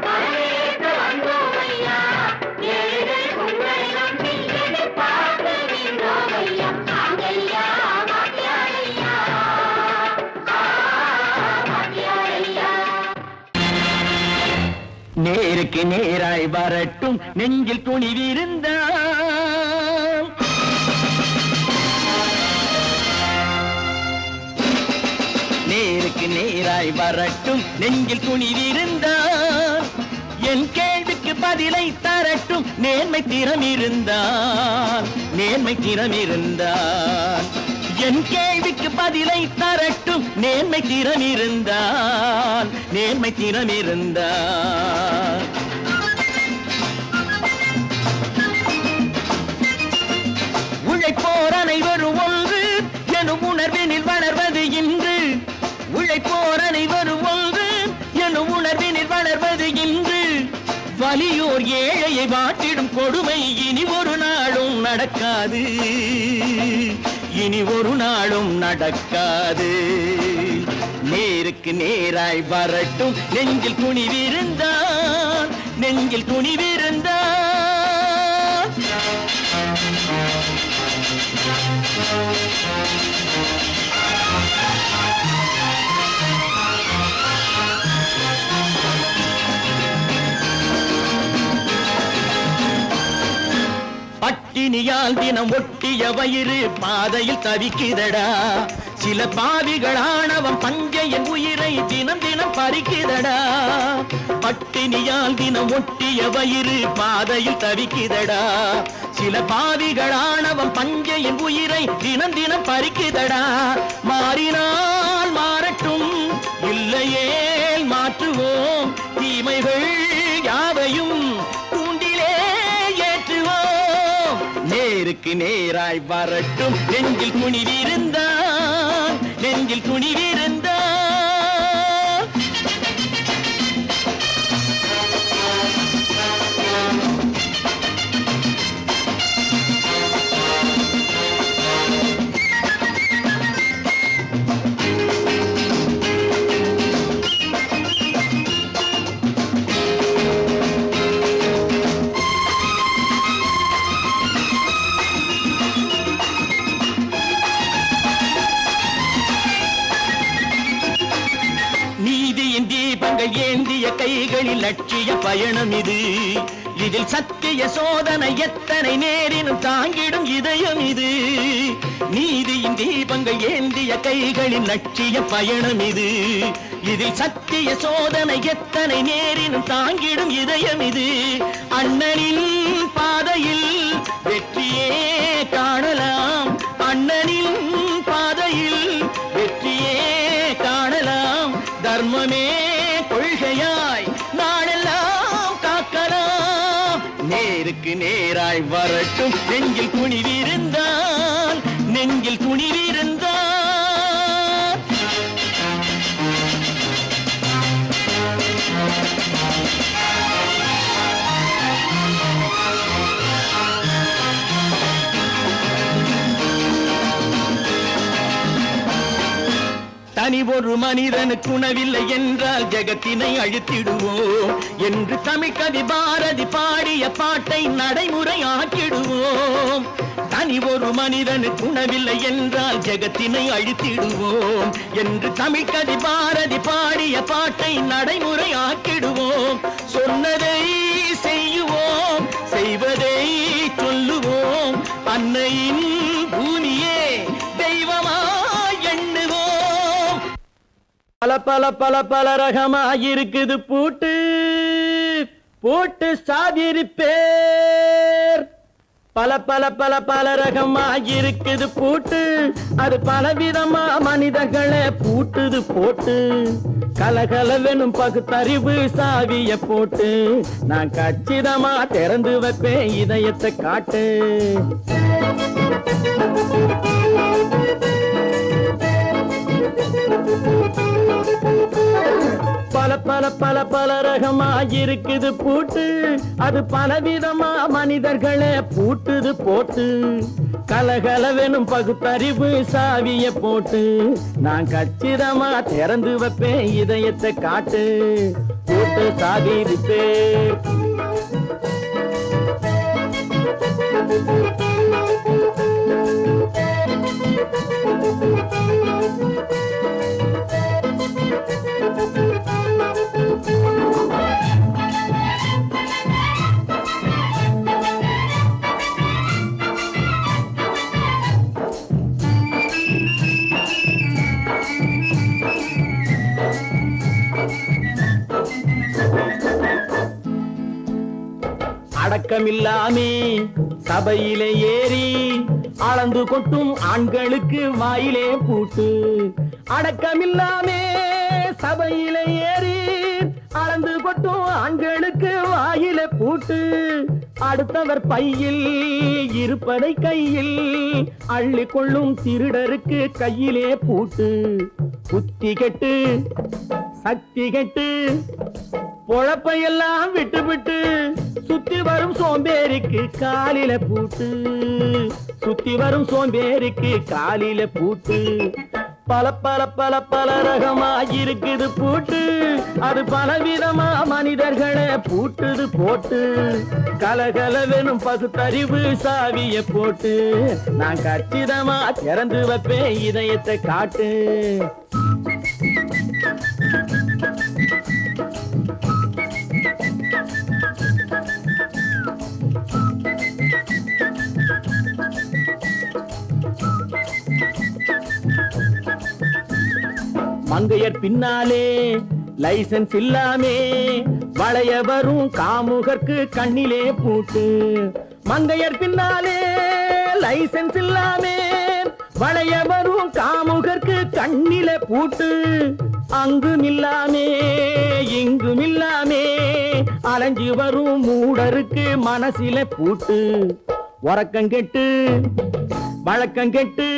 Speaker 2: வரவேற்க வந்தோமையா. ஏழை உங்களை நம்பி எதிர்பார்த்து நின்றோமையா. வாங்கையா வாத்தியாரையா வாத்தியாரையா.
Speaker 1: நேருக்கு நேராய் வரட்டும் நெஞ்சில் துணிவிருந்தால். நேருக்கு நேராய் வரட்டும் நெஞ்சில் துணிவிருந்தால். என் கேள்விக்கு பதிலை தரட்டும் நேர்மை திறம் இருந்தால். என் கேள்விக்கு பதிலை தரட்டும் நேர்மை திறம் இருந்தால். உழைப்போர் அனைவரும் ஒன்று எனும் உணர்வினில் வளர்வது இன்று. உழைப்போர் அனைவரும் ஒன்று எனும் உணர்வினில் வளர்வது இன்று. வலியோர் ஏழையை வாட்டிடும் கொடுமை இனி ஒரு நாளும் நடக்காது. நேருக்கு நேராய் வரட்டும் நெஞ்சில் துணிவிருந்தால். பட்டினியால் தினம் ஒட்டிய வயிறு பாதையில் தவிக்குதடா. சில பாவிகளானவன் பஞ்சையின் உயிரை தினம் தினம் பறிக்குதடா. பட்டினியால் தினம் ஒட்டிய வயிறு பாதையில் தவிக்குதடா. சில பாவிகளானவன் பஞ்சையின் உயிரை தினம் தினம் பறிக்குதடா. மாறினால் மாறட்டும், இல்லையே மாற்றுவோம். தீமைகள் யாவையும் கூண்டிலே ஏற்றுவோம். நேருக்கு நேராய் வரட்டும் நெஞ்சில் துணிவிருந்தால். ஏந்திய கைகளில் லட்சிய பயணம் இது. இதில் சத்திய சோதனை எத்தனை நேரினும் தாங்கிடும் இதயம் இது. நீதியின் தீபங்கள் ஏந்திய கைகளின் லட்சிய பயணம் இது. இதில் சத்திய சோதனை எத்தனை நேரினும் தாங்கிடும் இதயம் இது. அண்ணனின் பாதையில் வெற்றியே காணலாம், அண்ணனின் பாதையில் வெற்றியே காணலாம். தர்மமே கொள்கையாய் நாளெல்லாம் காக்கலாம். நேருக்கு நேராய் வரட்டும் நெஞ்சில் துணிவிருந்தால், நெஞ்சில் துணிவிருந்தால். தனி ஒரு மனிதனுக்கு உணவில்லை என்றால் ஜெகத்தினை அழித்திடுவோம் என்று தமிழ் கவி பாரதி பாடிய பாட்டை நடைமுறையாக்கிடுவோம். தனி ஒரு மனிதனுக்கு உணவில்லை என்றால் ஜெகத்தினை அழித்திடுவோம் என்று தமிழ் கவி பாரதி பாடிய பாட்டை நடைமுறையாக்கிடுவோம். சொன்னதை செய்யுவோம், செய்வதை சொல்லுவோம். அன்னையின் பூமியே தெய்வமாய் எண்ணுவோம். பல பல பல பல ரகமாயிருக்குது பூட்டு, பூட்டு சாதிருப்பேர். பல பல பல பல ரகமாயிருக்குது பூட்டு, அது பலவிதமா மனிதர்களை பூட்டுது போட்டு. கலகலவெனும் பகுத்தறிவு சாவிய போட்டு நான் கச்சிதமா திறந்து வைப்பேன் இதயத்தை காட்டு. பல பல பல பல ரகமாயிருக்குது பூட்டு, அது பலவிதமா மனிதர்களை பூட்டுது போட்டு. கலகலவெனும் பகுத்தறிவு சாவிய போட்டு நான் கச்சிதமா திறந்து வைப்பேன் இதயத்தை காட்டு. பூட்டு சாதிருப்பேன். அடக்கமில்லாமே சபையிலே ஏறி அளந்து கொட்டும் ஆண்களுக்கு வாயிலே பூட்டு. அடக்கமில்லாமே சபையிலே ஏறி அளந்து கொட்டும் ஆண்களுக்கு வாயிலே பூட்டு. அடுத்தவர் பையில் இருப்பதை கையில் அள்ளி கொள்ளும் திருடருக்கு கையிலே பூட்டு. புத்தி கெட்டு சக்தி கெட்டு பொழப்பையெல்லாம் விட்டு விட்டு சுத்தி வரும் சோம்பேறிக்கு காலில பூட்டு. சுத்தி வரும் சோம்பேறிக்கு காலில பூட்டு. பல பல பல பல ரகமாயிருக்குது பூட்டு, அது பலவிதமா மனிதர்களை பூட்டுது போட்டு. கலகலவெனும் பகுத்தறிவு சாவிய போட்டு நான் கச்சிதமா திறந்து வைப்பேன் இதயத்தை காட்டு. மங்கையர் பின்னாலே லைசன்ஸ் இல்லாமே வளைய வரும் காமுகர்க்கு கண்ணிலே பூட்டு. மங்கையர் பின்னாலே லைசன்ஸ் இல்லாமே வளைய வரும் காமுகர்க்கு கண்ணிலே பூட்டு. அங்கும் இல்லாமே இங்கும் இல்லாமே அலைஞ்சு வரும் மூடருக்கு மனசிலே பூட்டு. உறக்கம் கெட்டு வழக்கம் கெட்டு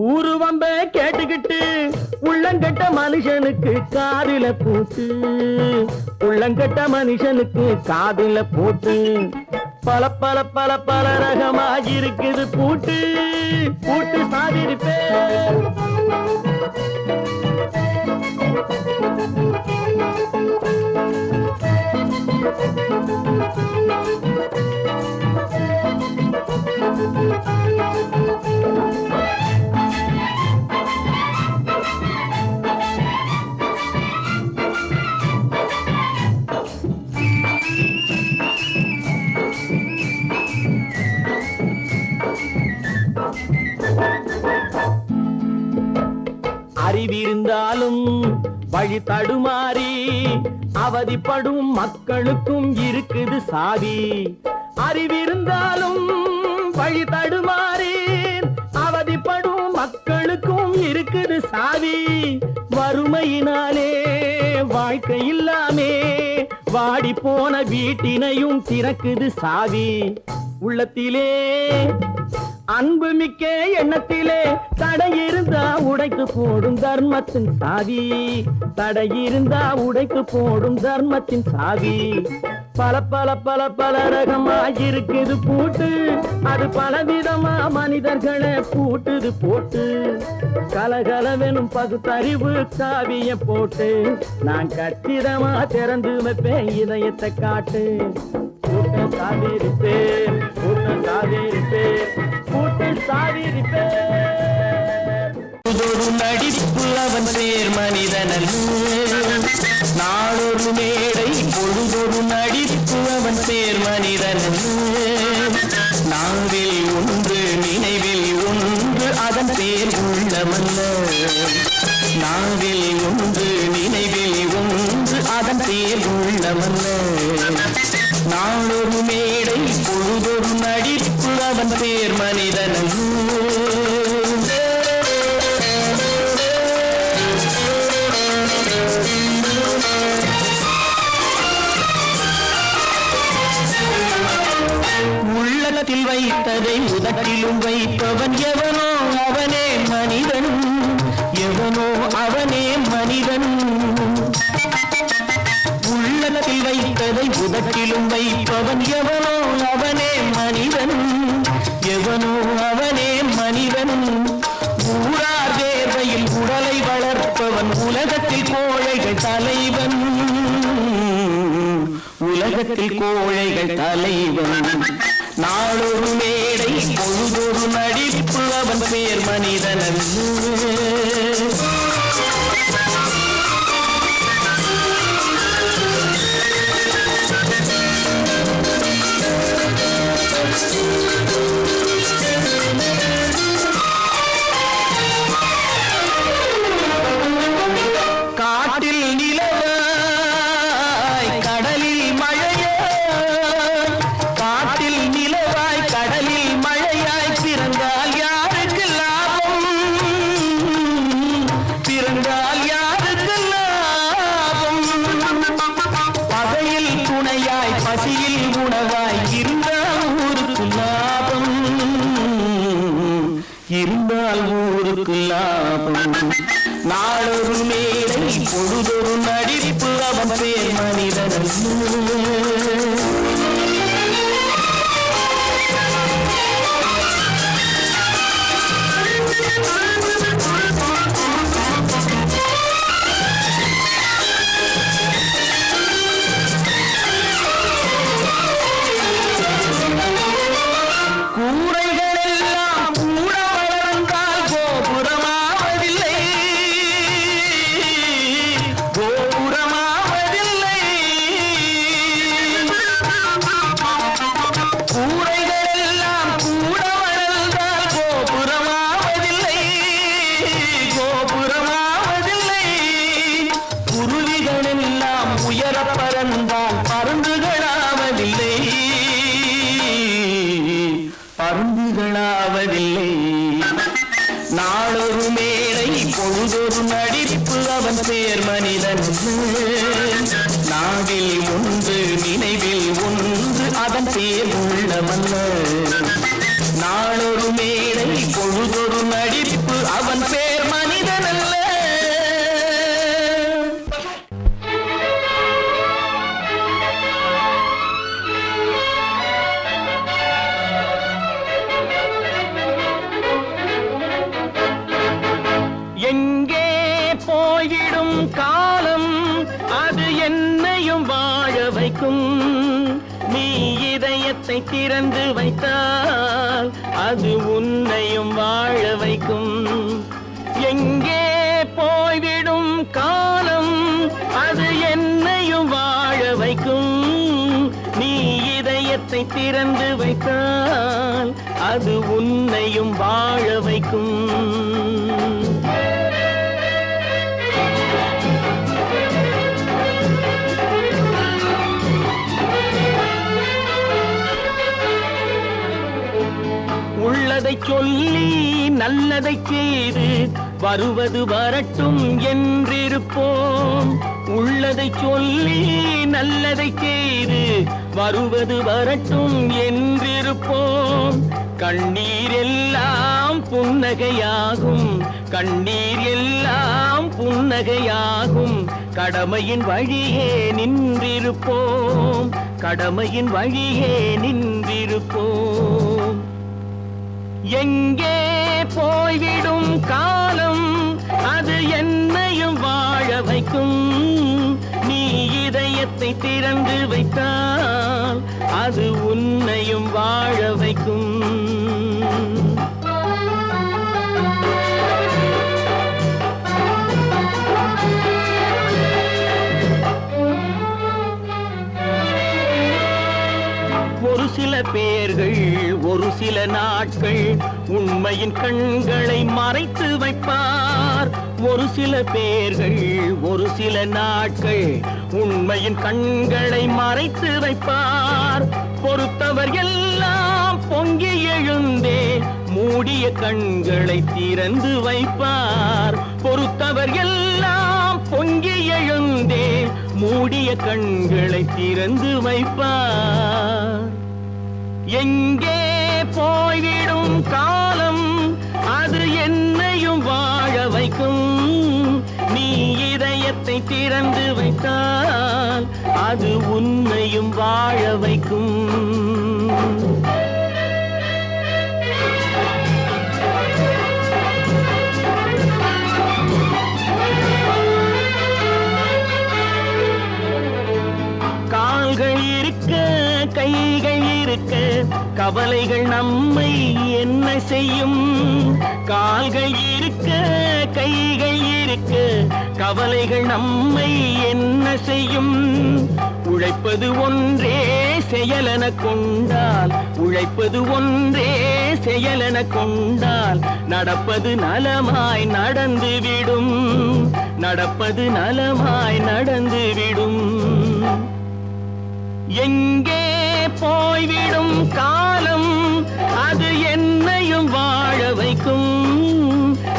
Speaker 1: ஊரு வம்ப கேட்டுக்கிட்டு உள்ளங்கட்ட மனுஷனுக்கு காதில பூட்டு. உள்ளங்கட்ட மனுஷனுக்கு காதில பூட்டு. பல பல பல பல ரகமாயிருக்குது பூட்டு, பூட்டு சாதிருப்பேன். அறிவிருந்தாலும் வழி தடுமாறி அவதிப்படும் மக்களுக்கும் இருக்குது சாவி. அறிவிருந்தாலும் வழி தடுமாறி அவதிப்படும் மக்களுக்கும் இருக்குது சாவி. வறுமையினாலே வாழ்க்கை இல்லாமே வாடி போன வீட்டினையும் திறக்குது சாவி. உள்ளத்திலே அன்பு மிக்க எண்ணத்திலே தடையிருந்தா உடைத்து போடும் தர்மத்தின் சாவி. தடையிருந்தா உடைத்து போடும் தர்மத்தின் சாவி. பல பல பல பல ரகமா இருக்குது பூட்டு, அது பலவிதமா மனிதர்களை பூட்டுது போட்டு. கலகலவெனும் பகுத்தறிவு சாவிய போட்டு நான் கச்சிதமா திறந்து வைப்பேன் இதயத்தை காட்டு. கூட்ட சாவிருப்பேன், கூட்ட சாவிருப்பேன், கூட்ட சாவிருப்பேன். ஒரு நடிப்பு அவன் பேர் மனிதனல்ல, நாளொரு மேடை பொழுதொரு நடிப்பு அவன் பேர் மனிதனல்ல. நாவில் ஒன்று நினைவில் ஒன்று அதன் பேர் உள்ளமல்ல. நாவில் ஒன்று நினைவில் ஒன்று அதன் பேர் உள்ளமல்ல. நாளொரு மேடை பொழுதொரு நடிப்பு அவன் பேர் மனிதனல்ல. உள்ளத்தில் வைத்ததை உதட்டிலும் வைப்பவன் எவனோ அவனே மனிதன். எவனோ அவனே மனிதன். உள்ளத்தில் வைத்ததை உதட்டிலும் வைப்பவன் எவனோ அவனே மனிதன். எவனோ அவனே மனிதன். ஊரார் தேவையில் உடலை வளர்ப்பவன் உலகத்தில் கோழைகள் தலைவன். உலகத்தில் கோழைகள் தலைவன். நாளொரு மேடை பொழுதொரு நடிப்பு அவன் பேர் மனிதனல்ல. காட்டில் நிலவாய் கடலில் மழையாய், காட்டில் நிலவாய் கடலில் மழையாய் பிறந்தால் யாருக்கு லாபம்? பிறந்தால் யாருக்கு லாபம்? பகையில் துணையாய் பசியில் உணவாய் இருந்தால் ஊருக்கு லாபம். இருந்தால் ஊருக்கு லாபம். நாளொரு மேடை பொழுதொரு நடிப்பு அவன் பேர் மனிதனல்ல. கூரைகளெல்லாம் கூட வளர்ந்தால் கோபுரமாவதில்லை. கோபுரமாவதில்லை. கூரைகளெல்லாம் கூட வளர்ந்தால் கோபுரமாவதில்லை. கோபுரமாவதில்லை. குருவிகளெல்லாம் உயர பறந்தால் பருந்துகளாவதில்லை. பருந்துகளாவதில்லை. நாளொரு மேடை பொழுதொரு நடிப்பு அவன் பேர் மனிதன். நாவில் ஒன்று நினைவில் ஒன்று அதன் பேர் உள்ளமல்ல. நாளொரு மேடை பொழுதொரு நடிப்பு அவன் பேர் மனிதனல்ல. எங்கே போயிடும் காலம் அது என்னையும் வாழ வைக்கும். நீ இதயத்தை திறந்து வைத்தால் அது உன்னையும் வாழ வைக்கும். எங்கே போய்விடும் காலம் அது என்னையும் வாழ வைக்கும். நீ இதயத்தை திறந்து வைத்தால் அது உன்னையும் வாழ வைக்கும். சொல்லி நல்லதை செய்து வருவது வரட்டும் என்றிருப்போம். உள்ளதை சொல்லி நல்லதை செய்து வருவது வரட்டும் என்றிருப்போம். கண்ணீர் எல்லாம் புன்னகையாகும், கண்ணீர் எல்லாம் புன்னகையாகும். கடமையின் வழியே நின்றிருப்போம், கடமையின் வழியே நின்றிருப்போம். எங்கே போய்விடும் காலம் அது என்னையும் வாழ வைக்கும். நீ இதயத்தை திறந்து வைத்தால் அது உன்னையும் வாழ வைக்கும். ஒரு சில பேர்கள் ஒரு சில நாட்கள் உண்மையின் கண்களை மறைத்து வைப்பார். ஒரு சில பேர்கள் ஒரு சில நாட்கள் உண்மையின் கண்களை மறைத்து வைப்பார். பொறுத்தவர் எல்லாம் பொங்கி எழுந்தே மூடிய கண்களை திறந்து வைப்பார். பொறுத்தவர் எல்லாம் பொங்கி எழுந்தே மூடிய கண்களை திறந்து வைப்பார். எங்கே போய்விடும் காலம் அது என்னையும் வாழ வைக்கும். நீ இதயத்தை திறந்து வைத்தால் அது உன்னையும் வாழ வைக்கும். கால்கள் இருக்க கைகள் இருக்க கவலைகள் நம்மை என்ன செய்யும். கால்கள் இருக்க கைகள் இருக்க கவலைகள் நம்மை என்ன செய்யும். உழைப்பது ஒன்றே செயலென கொண்டால், உழைப்பது ஒன்றே செயலென கொண்டால் நடப்பது நலமாய் நடந்துவிடும், நடப்பது நலமாய் நடந்துவிடும். எங்கே போய்விடும் காலம் அது என்னையும் வாழ வைக்கும்.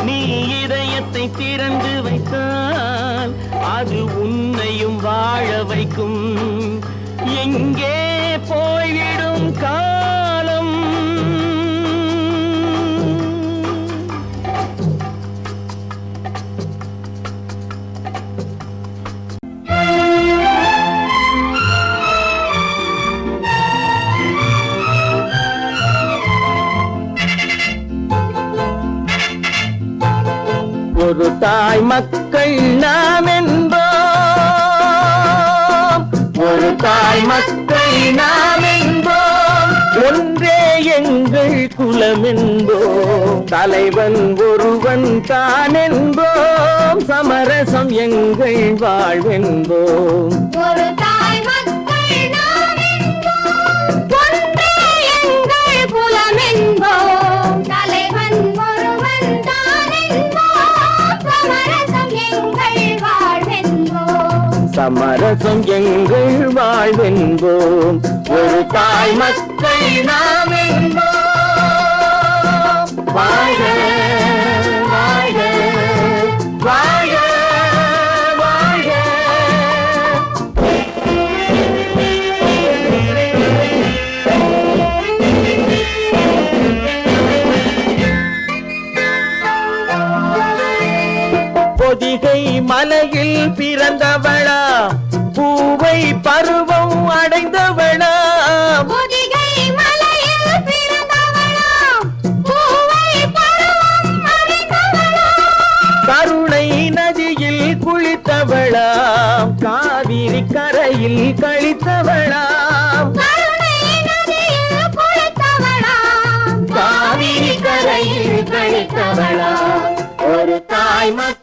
Speaker 1: நீ இதயத்தை திறந்து வைத்தால் அது உன்னையும் வாழ வைக்கும். எங்கே போய்விடும் காலம். ஒரு தாய் மக்கள் நாம் என்போம், ஒரு தாய் மக்கள் நாம் என்போம். ஒன்றே எங்கள் குலம் என்போம், தலைவன் ஒருவன் தான் என்போம். சமரசம் எங்கள் வாழ்வென்போம்.
Speaker 2: ஒரு தாய் மக்கள் நாம் என்போம், ஒன்றே எங்கள் குலம் என்போம். தலைவன் ஒருவன் தான் என்போம். சமரசம் எங்கள் வாழ்வென்போம்.
Speaker 1: சமரசம் எங்கள் வாழ்வென்போம். ஒரு தாய் மக்கள் நாம் என்போம். வாழ்க வாழ்க வாழ்க வாழ்க. பொதிகை மலையில் பிறந்தவளா, பூவை பருவம் அடைந்தவளா.
Speaker 2: பொதிகை மலையில் பிறந்தவளா, பூவை பருவம் அடைந்தவளா.
Speaker 1: கருணை நதியில் குளித்தவளா, காவிரி கரையில் கழித்தவளா.
Speaker 2: கருணை நதியில் குளித்தவளா,
Speaker 1: காவிரி கரையில் கழித்தவளா. ஒரு தாய் மக்கள்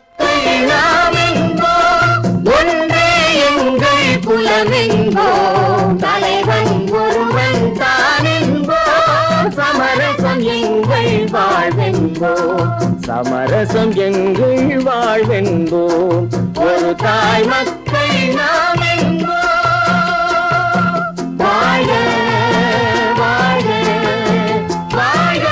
Speaker 1: நாம் என்போம், ஒன்றே எங்கள் குலம் என்போம். தலைவன் ஒருவன் தான் என்போம். சமரசம் எங்கள் வாழ்வென்போம், சமரசம் எங்கள் வாழ்வென்போம். ஒரு தாய் மக்கள் நாம் என்போம். வாழ்க வாழ்க வாழ்க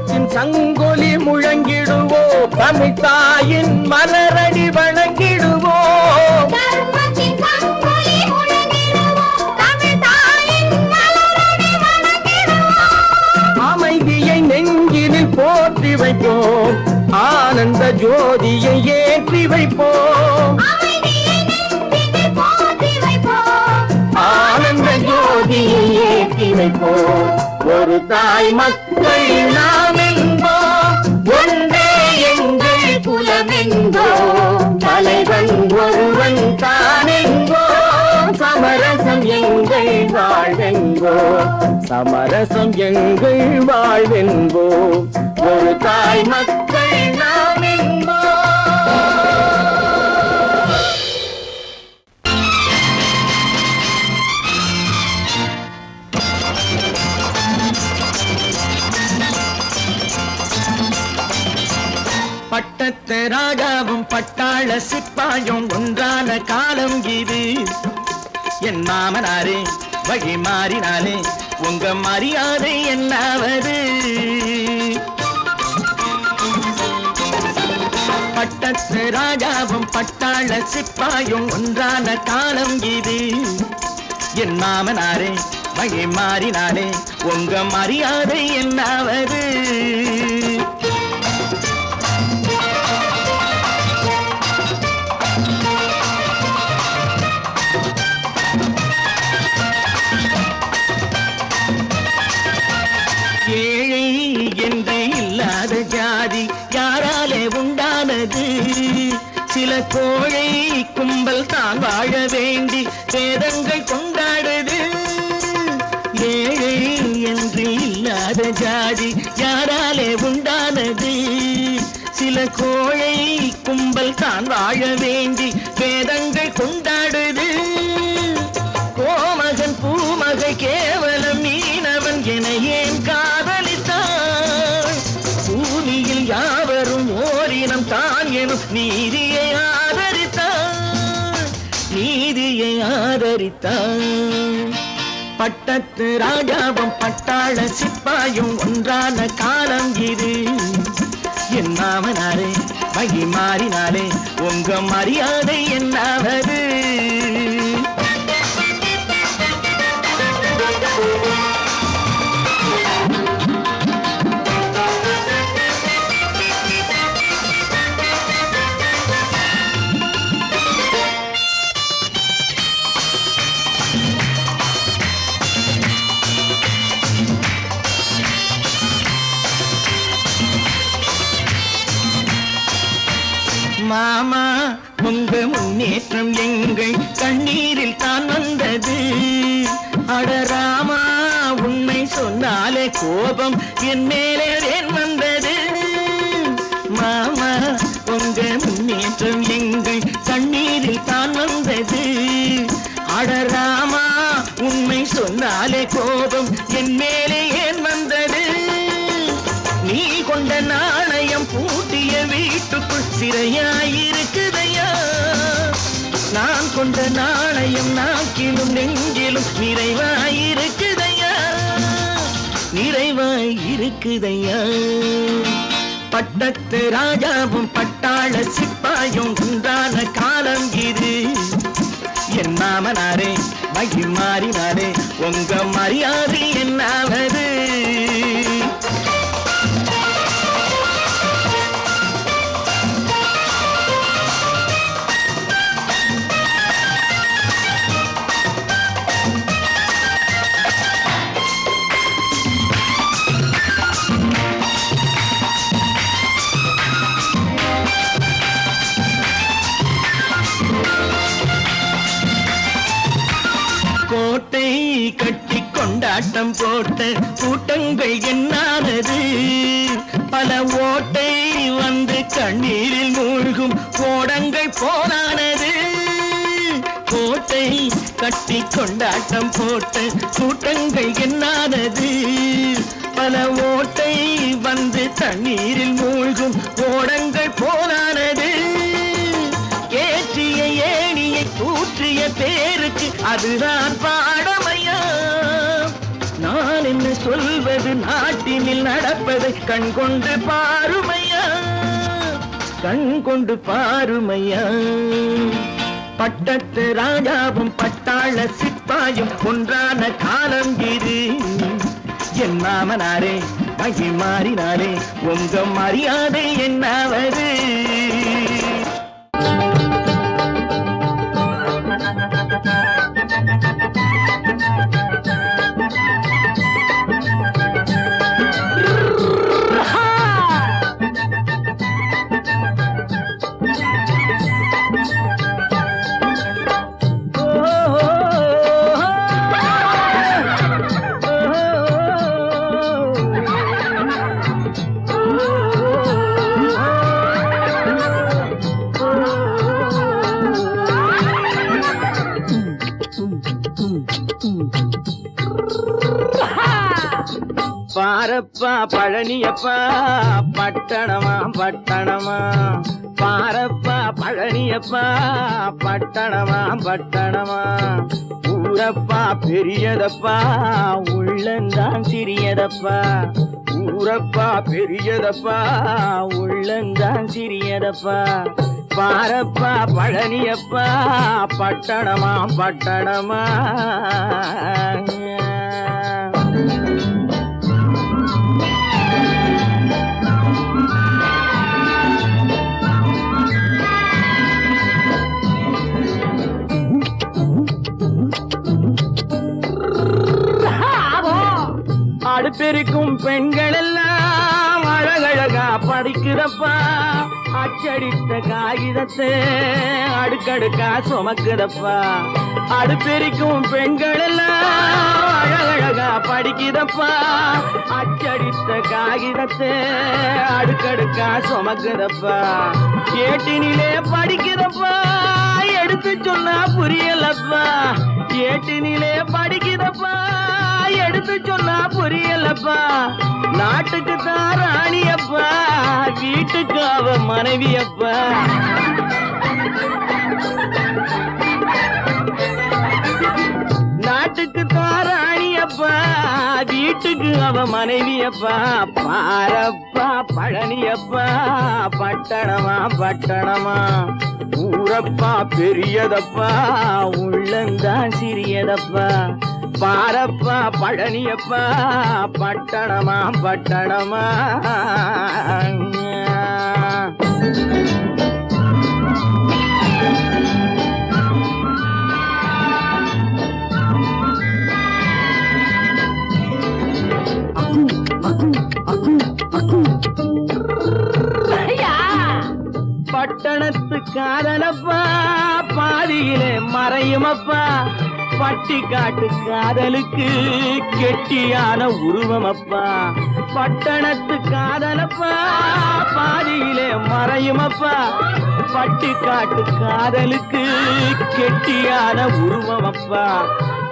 Speaker 1: தர்மத்தின் சங்கொலி முழங்கிடுவோம், தமிழ் தாயின் மலரடி வணங்கிடுவோம்.
Speaker 2: தர்மத்தின் சங்கொலி முழங்கிடுவோம், தமிழ் தாயின் மலரடி வணங்கிடுவோம்.
Speaker 1: அமைதியை நெஞ்சினில் போற்றி வைப்போம், ஆனந்த ஜோதியை ஏற்றி வைப்போம்.
Speaker 2: அமைதியை நெஞ்சினில் போற்றி வைப்போம்,
Speaker 1: ஆனந்த ஜோதியை ஏற்றி வைப்போம். ஒரு தாய் மக்கள் நாம் என்போம், ஒன்றே எங்கள் குலம் என்போம். தலைவன் ஒருவன் தான் என்போம், சமரசம் எங்கள் வாழ்வென்போம். சமரசம் எங்கள் வாழ்வென்போம். ஒரு தாய் மக்கள் நாம் என்போம். பட்டத்து ராஜாவும் பட்டாள சிப்பாயும் ஒன்றான காலம் இது. என் மாமனாரே வழி மாறினாலே உங்க மரியாதை என்னாவது? பட்டத்து ராஜாவும் பட்டாள சிப்பாயும் ஒன்றான காலம் இது. என் மாமனாரே வழி மாறினாலே உங்க மரியாதை என்னாவது? ஏழை என்று இல்லாத ஜாதி யாராலே உண்டானது? சில கோழை கும்பல் தான் வாழ வேண்டி வேதங்கள் கொண்டாடுது. ஏழை என்று இல்லாத ஜாதி யாராலே உண்டானது? சில கோழை கும்பல் தான் வாழ வேண்டி வேதங்கள் கொண்டாடுது. கோமகன் பூமகை கேவலம் மீனவன் என ஏன் காதலித்தான்? பூமியில் யாவரும் ஓரினம் தான் எனும் நீதியை ஆதரித்தான், நீதியை ஆதரித்தான். பட்டத்து ராஜாவும் பட்டாள சிப்பாயும் ஒன்றான காலம் இது. என் மாமனாரே வழி மாறினாலே உங்க மரியாதை என்னாவது? மாமா உங்க முன்னேற்றம் எங்கள் கண்ணீரில் தான் வந்தது. அடராமா உண்மை சொன்னாலே கோபம் என் மேலே ஏன் வந்தது? மாமா உங்க முன்னேற்றம் எங்கள் கண்ணீரில் தான் வந்தது. அடராமா உண்மை சொன்னாலே கோபம் என் மேலே ஏன் வந்தது? நீ கொண்ட நாணயம் பூட்டிய வீட்டுக்குள் சிறையாயிருக்குதையா? நான் கொண்ட நாணயம் நாக்கிலும் நெஞ்சிலும் நிறைவாயிருக்குதையா, நிறைவாயிருக்குதையா. பட்டத்து ராஜாவும் பட்டாள சிப்பாயும் ஒன்றான காலம் இது. என் மாமனாரே வழி மாறினாரே உங்க மரியாதை என்னாவது? கோட்டை கட்டி கொண்டாட்டம் போட்ட கூட்டங்கள் என்னானது? பல ஓட்டை வந்து கண்ணீரில் மூழ்கும் ஓடங்கள் போனானது. கோட்டை கட்டி கொண்டாட்டம் போட்ட கூட்டங்கள் என்னானது? பல ஓட்டை வந்து தண்ணீரில் மூழ்கும் ஓடங்கள் போனானது. ஏற்றிய ஏணியை தூற்றிய பேருக்கு அதுதான் பாடமையா? நாளை என்று சொல்வது நாட்டினில் நடப்பதை கண்கொண்டு பாருமையா, கண்கொண்டு பாருமையா. பட்டத்து ராஜாவும் பட்டாள சிப்பாயும் ஒன்றான காலம் இது. என் மாமனாரே மகி மாறினாரே உங்க மரியாதை என்னாவது? பாரப்பா பழனியப்பா பட்டணமா பட்டணமா, பாரப்பா பழனியப்பா பட்டணமா பட்டணமா. ஊரப்பா பெரியதப்பா உள்ளந்தான் சிறியதப்பா, ஊரப்பா பெரியதப்பா உள்ளந்தான் சிறியதப்பா. பாரப்பா பழனியப்பா பட்டணமா பட்டணமா. அடுப்பெருக்கும் பெண்கள் எல்லாம் அழகழகா படிக்குதப்பா, அச்சடித்த காகிதத்தை அடுக்கடுக்கா சுமக்குதப்பா. அடுப்பெருக்கும் பெண்கள் எல்லாம் அழகழகா படிக்குதப்பா, அச்சடித்த காகிதத்தை அடுக்கடுக்கா சுமக்குதப்பா. ஏட்டினிலே படிக்குதப்பா எடுத்து சொன்னா புரியலப்பா, ஏட்டினிலே படிக்குதப்பா எடுத்து சொன்னா புரியலப்பா. நாட்டுக்கு தான் ராணியப்பா வீட்டுக்கு அவ மனைவியப்பா. நாட்டுக்கு தான் ராணியப்பா வீட்டுக்கு அவ மனைவியப்பா. பாரப்பா பழனியப்பா பட்டணமா பட்டணமா. ஊரப்பா பெரியதப்பா உள்ளந்தான் சிறியதப்பா. பாரப்பா பழனியப்பா பட்டணமா பட்டணமா. பட்டணத்து காதலப்பா பாதியிலே மறையுமப்பா, பட்டி காட்டு காதலுக்கு கெட்டியான உருவமப்பா. பட்டணத்து காதலப்பா பாதியிலே மறையுமப்பா, பட்டி காட்டு காதலுக்கு கெட்டியான உருவமப்பா.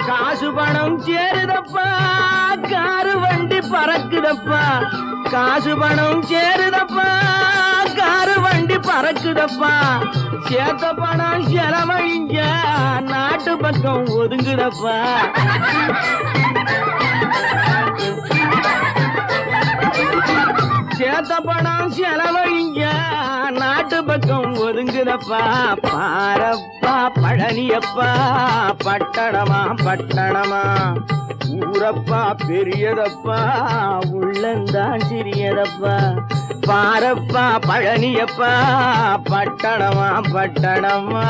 Speaker 1: காசு பணம் சேருதப்பா காரு வண்டி பறக்குதப்பா, காசு பணம் சேருதப்பா காரு வண்டி பறக்குதப்பா. சேர்த்த பணம் செலவழிஞ்ச நாட்டு பக்கம் ஒதுங்குதப்பா. சேர்த்த பணம் செலவழிஞ்ச நாட்டு பக்கம் ஒதுங்குதப்பா. பாரப்பா பழனியப்பா பட்டணமா பட்டணமா. ஊரப்பா பெரியதப்பா உள்ளந்தான் சிறியதப்பா. பாரப்பா பழனியப்பா பட்டணமா பட்டணமா.